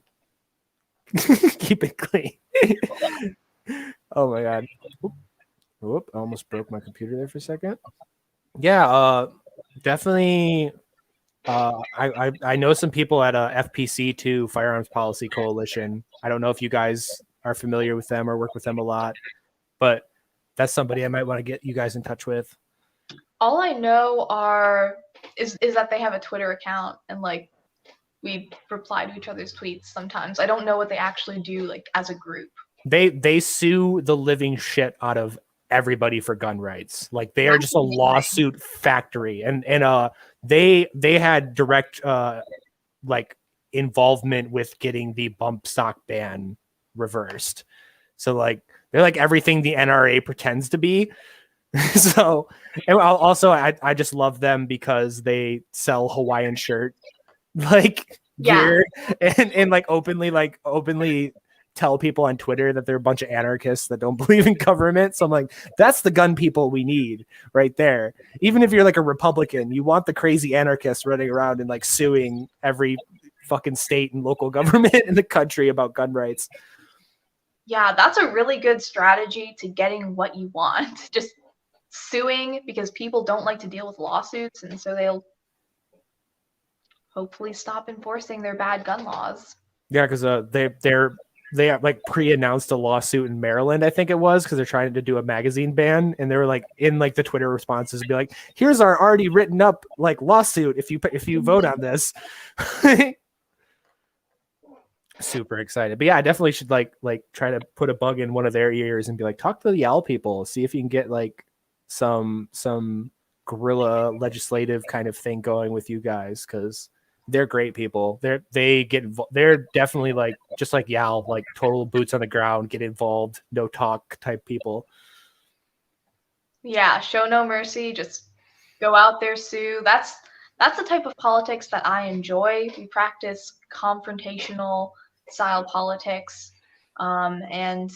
[SPEAKER 1] Keep it clean. Oh my God. Whoop, I almost broke my computer there for a second. Yeah, definitely. I know some people at FPC too, Firearms Policy Coalition. I don't know if you guys are familiar with them or work with them a lot, but that's somebody I might want to get you guys in touch with.
[SPEAKER 2] All I know is that they have a Twitter account and like we reply to each other's tweets sometimes. I don't know what they actually do like as a group.
[SPEAKER 1] They sue the living shit out of everybody for gun rights. Like they are just a lawsuit factory, and they had direct like involvement with getting the bump stock ban reversed. So like they're like everything the NRA pretends to be. So, and also I just love them because they sell Hawaiian shirt like gear and like openly tell people on Twitter that they're a bunch of anarchists that don't believe in government. So I'm like, that's the gun people we need right there. Even if you're like a Republican, you want the crazy anarchists running around and like suing every fucking state and local government in the country about gun rights.
[SPEAKER 2] Yeah, that's a really good strategy to getting what you want. Just suing, because people don't like to deal with lawsuits, and so they'll hopefully stop enforcing their bad gun laws.
[SPEAKER 1] Yeah, because they like pre-announced a lawsuit in Maryland, I think it was, because they're trying to do a magazine ban, and they were like in like the Twitter responses be like, here's our already written up like lawsuit if you vote on this. Super excited. But yeah, I definitely should like try to put a bug in one of their ears and be like, talk to the YAL people, see if you can get like some guerrilla legislative kind of thing going with you guys, because they're great people. They're definitely like just like YAL, like total boots on the ground, get involved, no talk type people.
[SPEAKER 2] Yeah, show no mercy, just go out there, sue. That's the type of politics that I enjoy. We practice confrontational style politics, and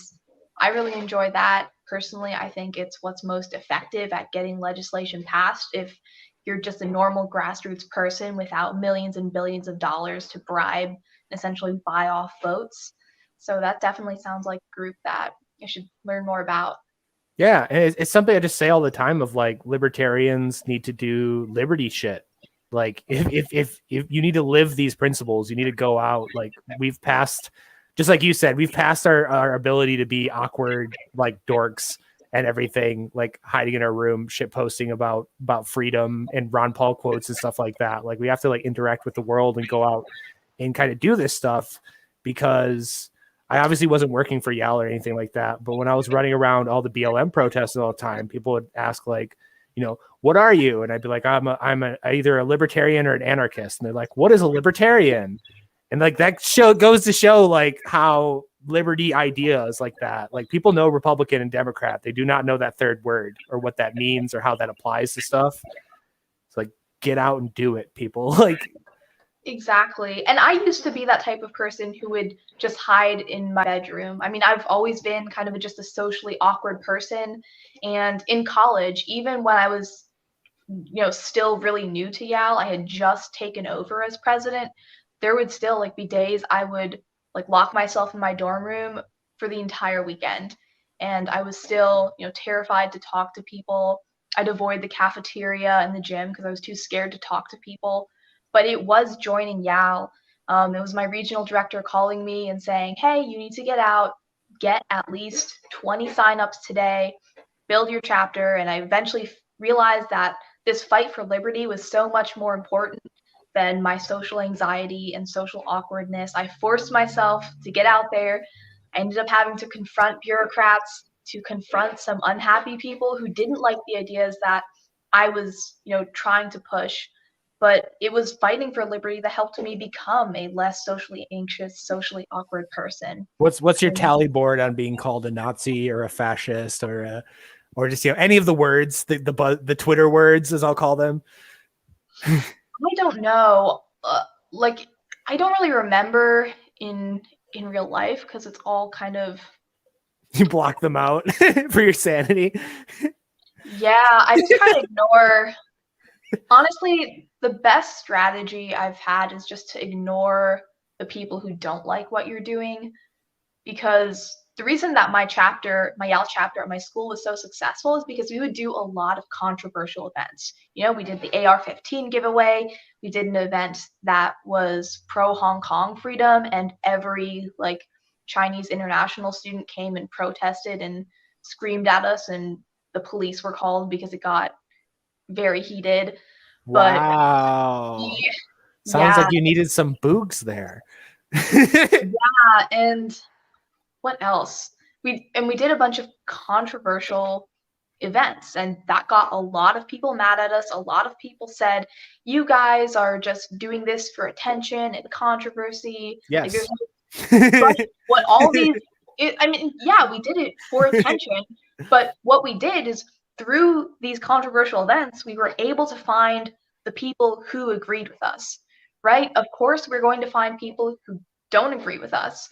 [SPEAKER 2] I really enjoy that. Personally, I think it's what's most effective at getting legislation passed. If you're just a normal grassroots person without millions and billions of dollars to bribe and essentially buy off votes. So that definitely sounds like a group that I should learn more about.
[SPEAKER 1] Yeah, and it's something I just say all the time of like libertarians need to do liberty shit. Like if you need to live these principles, you need to go out. Like we've passed, just like you said, we've passed our ability to be awkward like dorks and everything, like hiding in our room, shit posting about freedom and Ron Paul quotes and stuff like that. Like we have to like interact with the world and go out and kind of do this stuff, because I obviously wasn't working for YAL or anything like that. But when I was running around all the BLM protests all the time, people would ask like, you know, what are you? And I'd be like, I'm either a libertarian or an anarchist. And they're like, what is a libertarian? And like that goes to show like how liberty ideas like that, like people know Republican and Democrat, they do not know that third word or what that means or how that applies to stuff. It's like, get out and do it, people. Like
[SPEAKER 2] Exactly. And I used to be that type of person who would just hide in my bedroom. I mean, I've always been kind of just a socially awkward person. And in college, even when I was, still really new to YAL, I had just taken over as president, there would still like be days I would like lock myself in my dorm room for the entire weekend. And I was still, terrified to talk to people. I'd avoid the cafeteria and the gym because I was too scared to talk to people. But it was joining YAL. It was my regional director calling me and saying, hey, you need to get out, get at least 20 signups today, build your chapter. And I eventually realized that this fight for liberty was so much more important than my social anxiety and social awkwardness. I forced myself to get out there. I ended up having to confront bureaucrats, to confront some unhappy people who didn't like the ideas that I was, trying to push. But it was fighting for liberty that helped me become a less socially anxious, socially awkward person.
[SPEAKER 1] What's your tally board on being called a Nazi or a fascist or just any of the words, the Twitter words, as I'll call them?
[SPEAKER 2] I don't know. I don't really remember in real life because it's all kind of.
[SPEAKER 1] You block them out for your sanity.
[SPEAKER 2] Yeah, I just try to ignore. Honestly, the best strategy I've had is just to ignore the people who don't like what you're doing. Because the reason that my YAL chapter at my school was so successful is because we would do a lot of controversial events. We did the AR15 giveaway. We did an event that was pro Hong Kong freedom, and every Chinese international student came and protested and screamed at us, and the police were called because it got very heated.
[SPEAKER 1] Wow. Sounds like you needed some boogs there.
[SPEAKER 2] Yeah, and what else? We did a bunch of controversial events, and that got a lot of people mad at us. A lot of people said, you guys are just doing this for attention and controversy.
[SPEAKER 1] Yes.
[SPEAKER 2] What all these we did it for attention, but what we did is through these controversial events, we were able to find the people who agreed with us, right? Of course, we're going to find people who don't agree with us,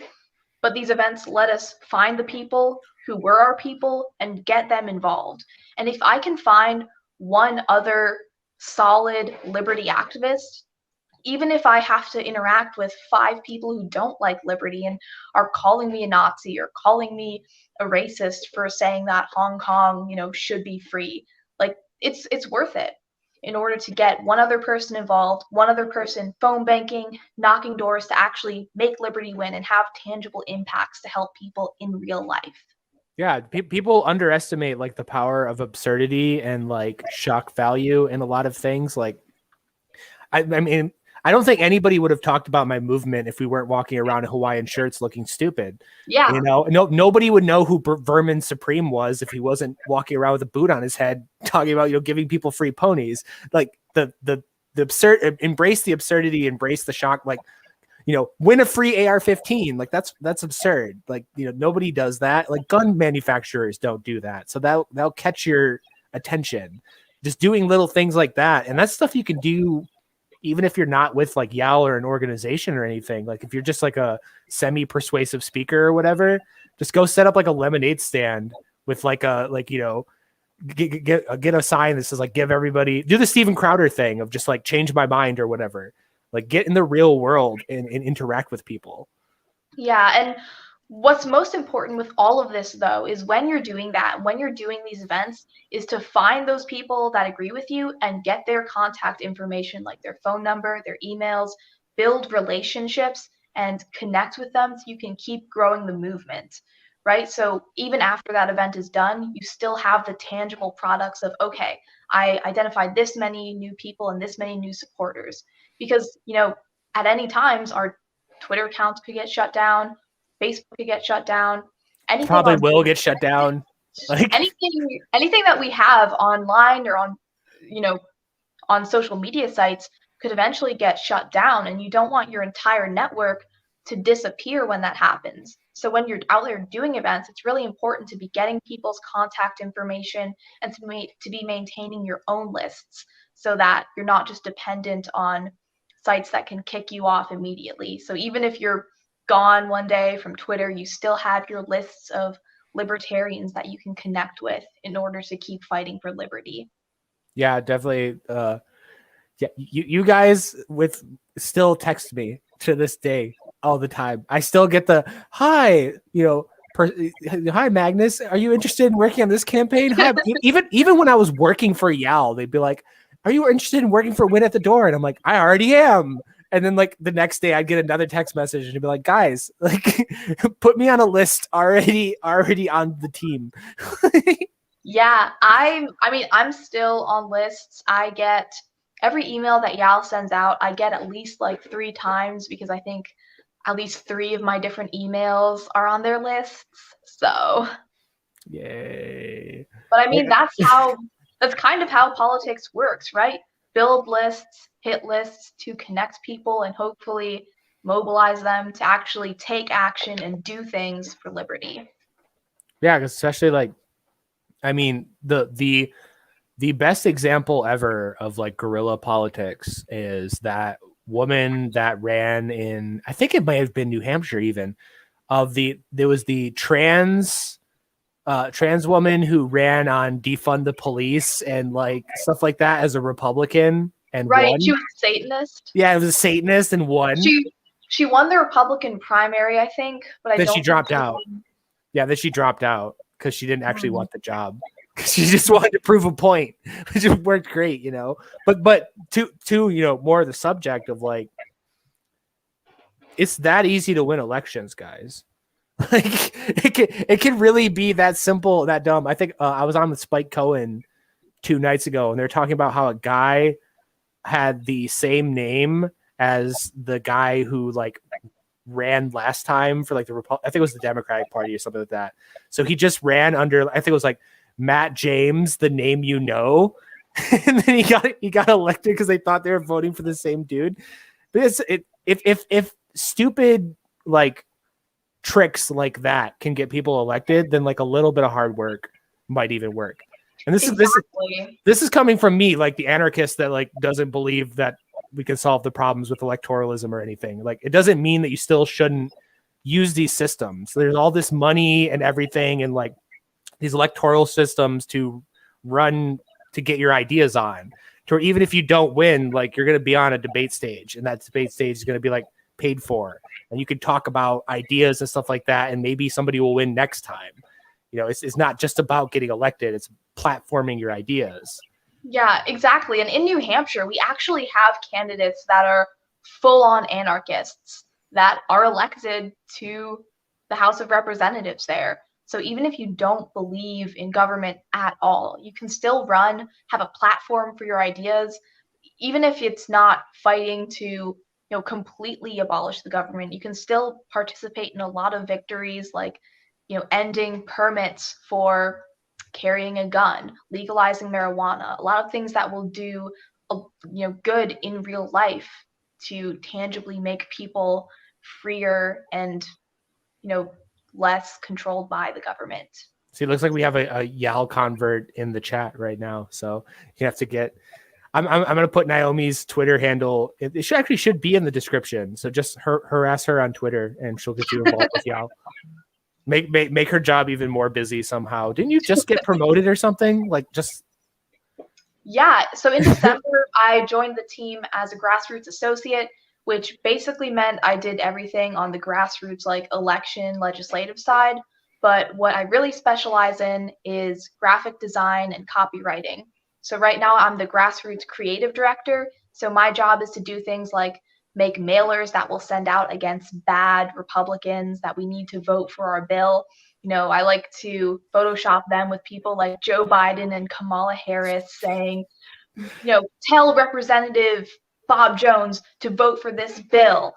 [SPEAKER 2] but these events let us find the people who were our people and get them involved. And if I can find one other solid liberty activist, even if I have to interact with 5 people who don't like liberty and are calling me a Nazi or calling me a racist for saying that Hong Kong, should be free, it's worth it in order to get one other person involved, one other person phone banking, knocking doors to actually make liberty win and have tangible impacts to help people in real life.
[SPEAKER 1] Yeah, people underestimate the power of absurdity and shock value in a lot of things. I mean, I don't think anybody would have talked about my movement if we weren't walking around in Hawaiian shirts looking stupid.
[SPEAKER 2] Yeah.
[SPEAKER 1] Nobody would know who Vermin Supreme was if he wasn't walking around with a boot on his head talking about, giving people free ponies. The absurd, embrace the absurdity, embrace the shock, win a free AR-15. That's absurd. Nobody does that. Gun manufacturers don't do that. So that'll catch your attention. Just doing little things like that. And that's stuff you can do even if you're not with YAL or an organization or anything. If you're just a semi-persuasive speaker or whatever, just go set up a lemonade stand with get a sign that says give everybody, do the Steven Crowder thing of just change my mind or whatever. Get in the real world and interact with people.
[SPEAKER 2] Yeah, and what's most important with all of this, though, is when you're doing that, when you're doing these events, is to find those people that agree with you and get their contact information, like their phone number, their emails, build relationships and connect with them so you can keep growing the movement, right? So even after that event is done, you still have the tangible products of, okay, I identified this many new people and this many new supporters. Because, at any times, our Twitter accounts could get shut down, Facebook could get shut down. Anything
[SPEAKER 1] probably will get shut down.
[SPEAKER 2] Anything that we have online or on social media sites could eventually get shut down, and you don't want your entire network to disappear when that happens. So when you're out there doing events, it's really important to be getting people's contact information and to be maintaining your own lists so that you're not just dependent on sites that can kick you off immediately. So even if you're gone one day from Twitter, you still have your lists of libertarians that you can connect with in order to keep fighting for liberty.
[SPEAKER 1] Yeah, definitely. You guys still text me to this day all the time. I still get the hi, hi Magnus, are you interested in working on this campaign? Hi. even when I was working for YAL, they'd be like, are you interested in working for Win at the Door? And I'm like, I already am. And then the next day I'd get another text message and it'd be like, guys, put me on a list already on the team.
[SPEAKER 2] Yeah, I'm still on lists. I get every email that YAL sends out, I get at least 3 times because I think at least 3 of my different emails are on their lists. So
[SPEAKER 1] yay.
[SPEAKER 2] But that's kind of how politics works, right? Build lists, hit lists to connect people and hopefully mobilize them to actually take action and do things for liberty.
[SPEAKER 1] Yeah, especially the best example ever of guerrilla politics is that woman that ran in, I think it might have been New Hampshire even, there was the trans woman who ran on defund the police and stuff like that as a Republican and
[SPEAKER 2] right
[SPEAKER 1] won.
[SPEAKER 2] She was a Satanist.
[SPEAKER 1] Yeah, it was a Satanist and won.
[SPEAKER 2] She won the Republican primary, I think, but I
[SPEAKER 1] Then
[SPEAKER 2] don't
[SPEAKER 1] she
[SPEAKER 2] think
[SPEAKER 1] dropped
[SPEAKER 2] she
[SPEAKER 1] out.
[SPEAKER 2] won.
[SPEAKER 1] Yeah, then she dropped out because she didn't actually want the job. She just wanted to prove a point, which worked great, you know. But to you know, more of the subject of like, it's that easy to win elections, guys. Like it can really be that simple, that dumb. I think I was on with Spike Cohen 2 nights ago, and they're talking about how a guy had the same name as the guy who like ran last time for like the I think it was the Democratic Party or something like that. So he just ran under, I think it was like Matt James, the name you know, and then he got elected because they thought they were voting for the same dude. But if stupid like tricks like that can get people elected, then like a little bit of hard work might even work. And this is coming from me, like the anarchist that like doesn't believe that we can solve the problems with electoralism or anything. Like it doesn't mean that you still shouldn't use these systems. There's all this money and everything, and like these electoral systems to run to get your ideas on. To even if you don't win, like you're going to be on a debate stage, and that debate stage is going to be like paid for, and you can talk about ideas and stuff like that, and maybe somebody will win next time. You know, it's not just about getting elected; it's platforming your ideas.
[SPEAKER 2] Yeah, exactly. And in New Hampshire, we actually have candidates that are full-on anarchists that are elected to the House of Representatives there. So even if you don't believe in government at all, you can still run, have a platform for your ideas, even if it's not fighting to, completely abolish the government. You can still participate in a lot of victories, like, ending permits for carrying a gun, legalizing marijuana, a lot of things that will do, good in real life to tangibly make people freer and, less controlled by the government.
[SPEAKER 1] See, it looks like we have a Yal convert in the chat right now. So you have to get, I'm going to put Naomi's Twitter handle. It should be in the description. So just harass her on Twitter and she'll get you involved with Yal. Make her job even more busy somehow. Didn't you just get promoted or something?
[SPEAKER 2] Yeah. So in December, I joined the team as a grassroots associate, which basically meant I did everything on the grassroots, like election legislative side. But what I really specialize in is graphic design and copywriting. So right now I'm the grassroots creative director. So my job is to do things like make mailers that will send out against bad Republicans that we need to vote for our bill. I like to Photoshop them with people like Joe Biden and Kamala Harris saying, tell Representative Bob Jones to vote for this bill,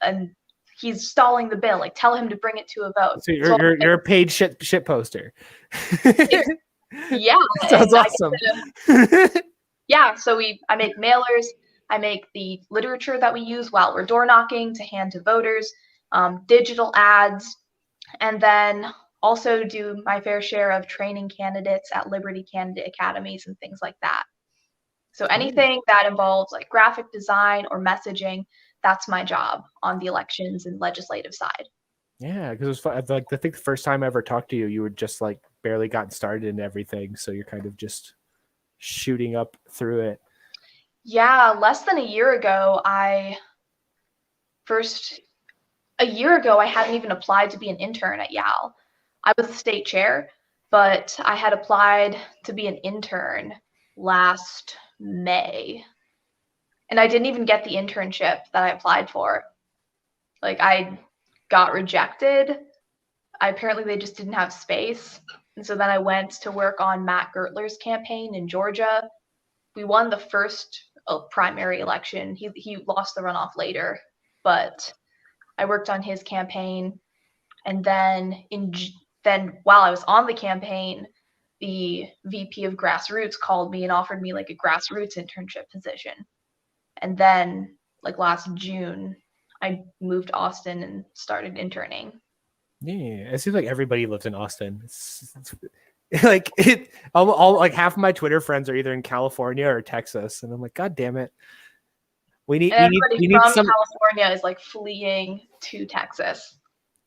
[SPEAKER 2] and he's stalling the bill. Like, tell him to bring it to a vote.
[SPEAKER 1] So you're a paid shit poster.
[SPEAKER 2] Yeah.
[SPEAKER 1] Sounds awesome.
[SPEAKER 2] Yeah. So I make mailers. I make the literature that we use while we're door knocking to hand to voters, digital ads, and then also do my fair share of training candidates at Liberty Candidate Academies and things like that. So anything that involves like graphic design or messaging, that's my job on the elections and legislative side.
[SPEAKER 1] Yeah, because it was fun. Like, I think the first time I ever talked to you, you were just like barely gotten started in everything. So you're kind of just shooting up through it.
[SPEAKER 2] Yeah, less than a year ago, I hadn't even applied to be an intern at Yale. I was the state chair, but I had applied to be an intern last May. And I didn't even get the internship that I applied for. Like, I got rejected. Apparently they just didn't have space. And so then I went to work on Matt Gertler's campaign in Georgia. We won the first primary election. He lost the runoff later, but I worked on his campaign. And then while I was on the campaign, the VP of grassroots called me and offered me like a grassroots internship position. And then like last June, I moved to Austin and started interning.
[SPEAKER 1] Yeah, it seems like everybody lives in Austin. It's like all like half of my Twitter friends are either in California or Texas, and I'm like, God damn it, we need some
[SPEAKER 2] California is like fleeing to Texas.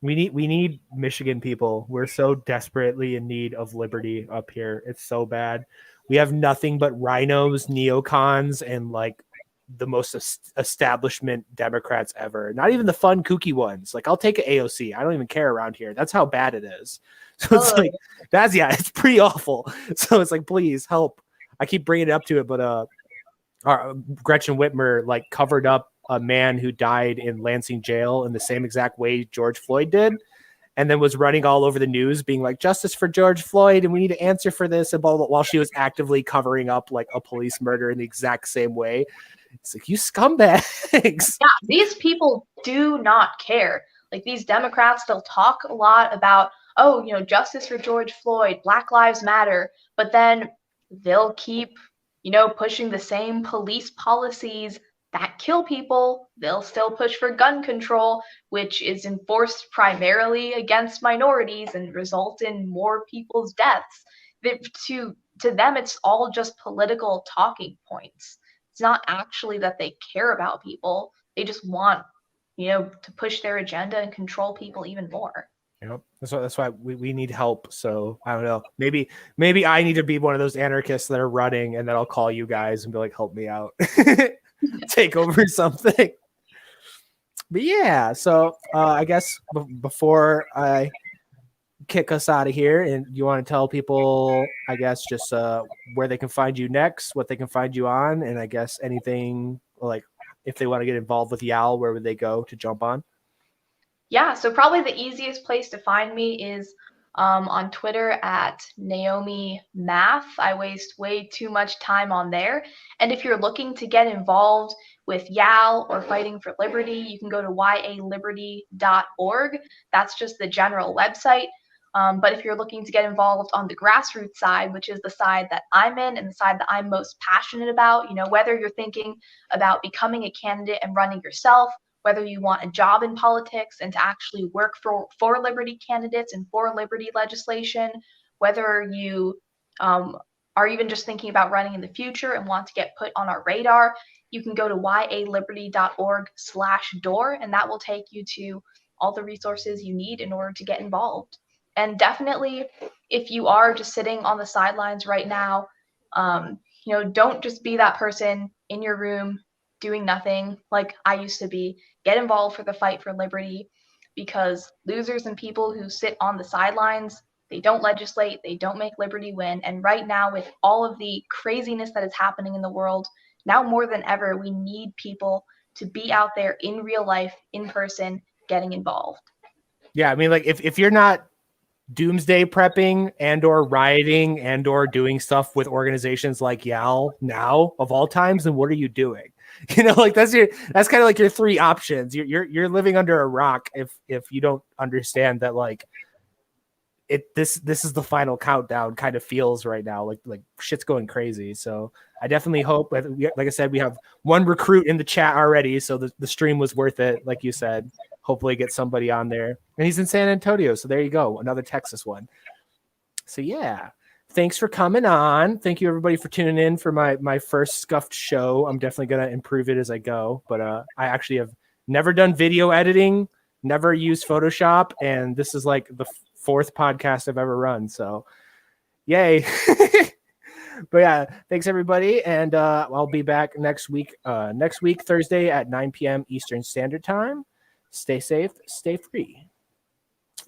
[SPEAKER 1] We need Michigan people. We're so desperately in need of liberty up here. It's so bad. We have nothing but rhinos, neocons, and like the most establishment Democrats ever. Not even the fun, kooky ones. Like, I'll take an AOC. I don't even care around here. That's how bad it is. So it's like, it's pretty awful. So it's like, please help. I keep bringing it up to it, but Gretchen Whitmer like covered up a man who died in Lansing jail in the same exact way George Floyd did, and then was running all over the news being like, justice for George Floyd, and we need to answer for this, and blah, blah, while she was actively covering up like a police murder in the exact same way. It's like, you scumbags.
[SPEAKER 2] Yeah, these people do not care. Like, these Democrats, they'll talk a lot about, oh, you know, justice for George Floyd, Black Lives Matter, but then they'll keep, you know, pushing the same police policies that kill people. They'll still push for gun control, which is enforced primarily against minorities and result in more people's deaths. To them, it's all just political talking points. It's not actually that they care about people. They just want, you know, to push their agenda and control people even more.
[SPEAKER 1] Yep. That's why we need help. So I don't know. Maybe I need to be one of those anarchists that are running, and then I'll call you guys and be like, help me out. Take over something. But yeah, so I guess before I kick us out of here, and you want to tell people, I guess, just where they can find you next, what they can find you on, and I guess anything like if they want to get involved with YAL, where would they go to jump on?
[SPEAKER 2] Yeah, so probably the easiest place to find me is on Twitter at Naomi Math. I waste way too much time on there. And if you're looking to get involved with YAL or Fighting for Liberty, you can go to yaliberty.org. That's just the general website. But if you're looking to get involved on the grassroots side, which is the side that I'm in and the side that I'm most passionate about, you know, whether you're thinking about becoming a candidate and running yourself, whether you want a job in politics and to actually work for liberty candidates and for liberty legislation, whether you are even just thinking about running in the future and want to get put on our radar, you can go to yaliberty.org/door, and that will take you to all the resources you need in order to get involved. And definitely, if you are just sitting on the sidelines right now, you know, don't just be that person in your room doing nothing like I used to be. Get involved for the fight for liberty, because losers and people who sit on the sidelines, they don't legislate, they don't make liberty win. And right now, with all of the craziness that is happening in the world, now more than ever, we need people to be out there in real life, in person, getting involved.
[SPEAKER 1] Yeah, I mean, like if you're not doomsday prepping and or rioting and or doing stuff with organizations like YAL now of all times, then what are you doing? You know, like that's kind of like your three options. You're living under a rock if you don't understand that, like, this is the final countdown kind of feels right now. Like shit's going crazy. So I definitely hope, like I said, we have one recruit in the chat already, so the stream was worth it. Like you said, hopefully get somebody on there, and he's in San Antonio, so there you go, another Texas one. So yeah. Thanks for coming on. Thank you, everybody, for tuning in for my first scuffed show. I'm definitely going to improve it as I go. But I actually have never done video editing, never used Photoshop, and this is like the fourth podcast I've ever run. So yay. But yeah, thanks, everybody. And I'll be back next week, Thursday at 9 p.m. Eastern Standard Time. Stay safe, stay free.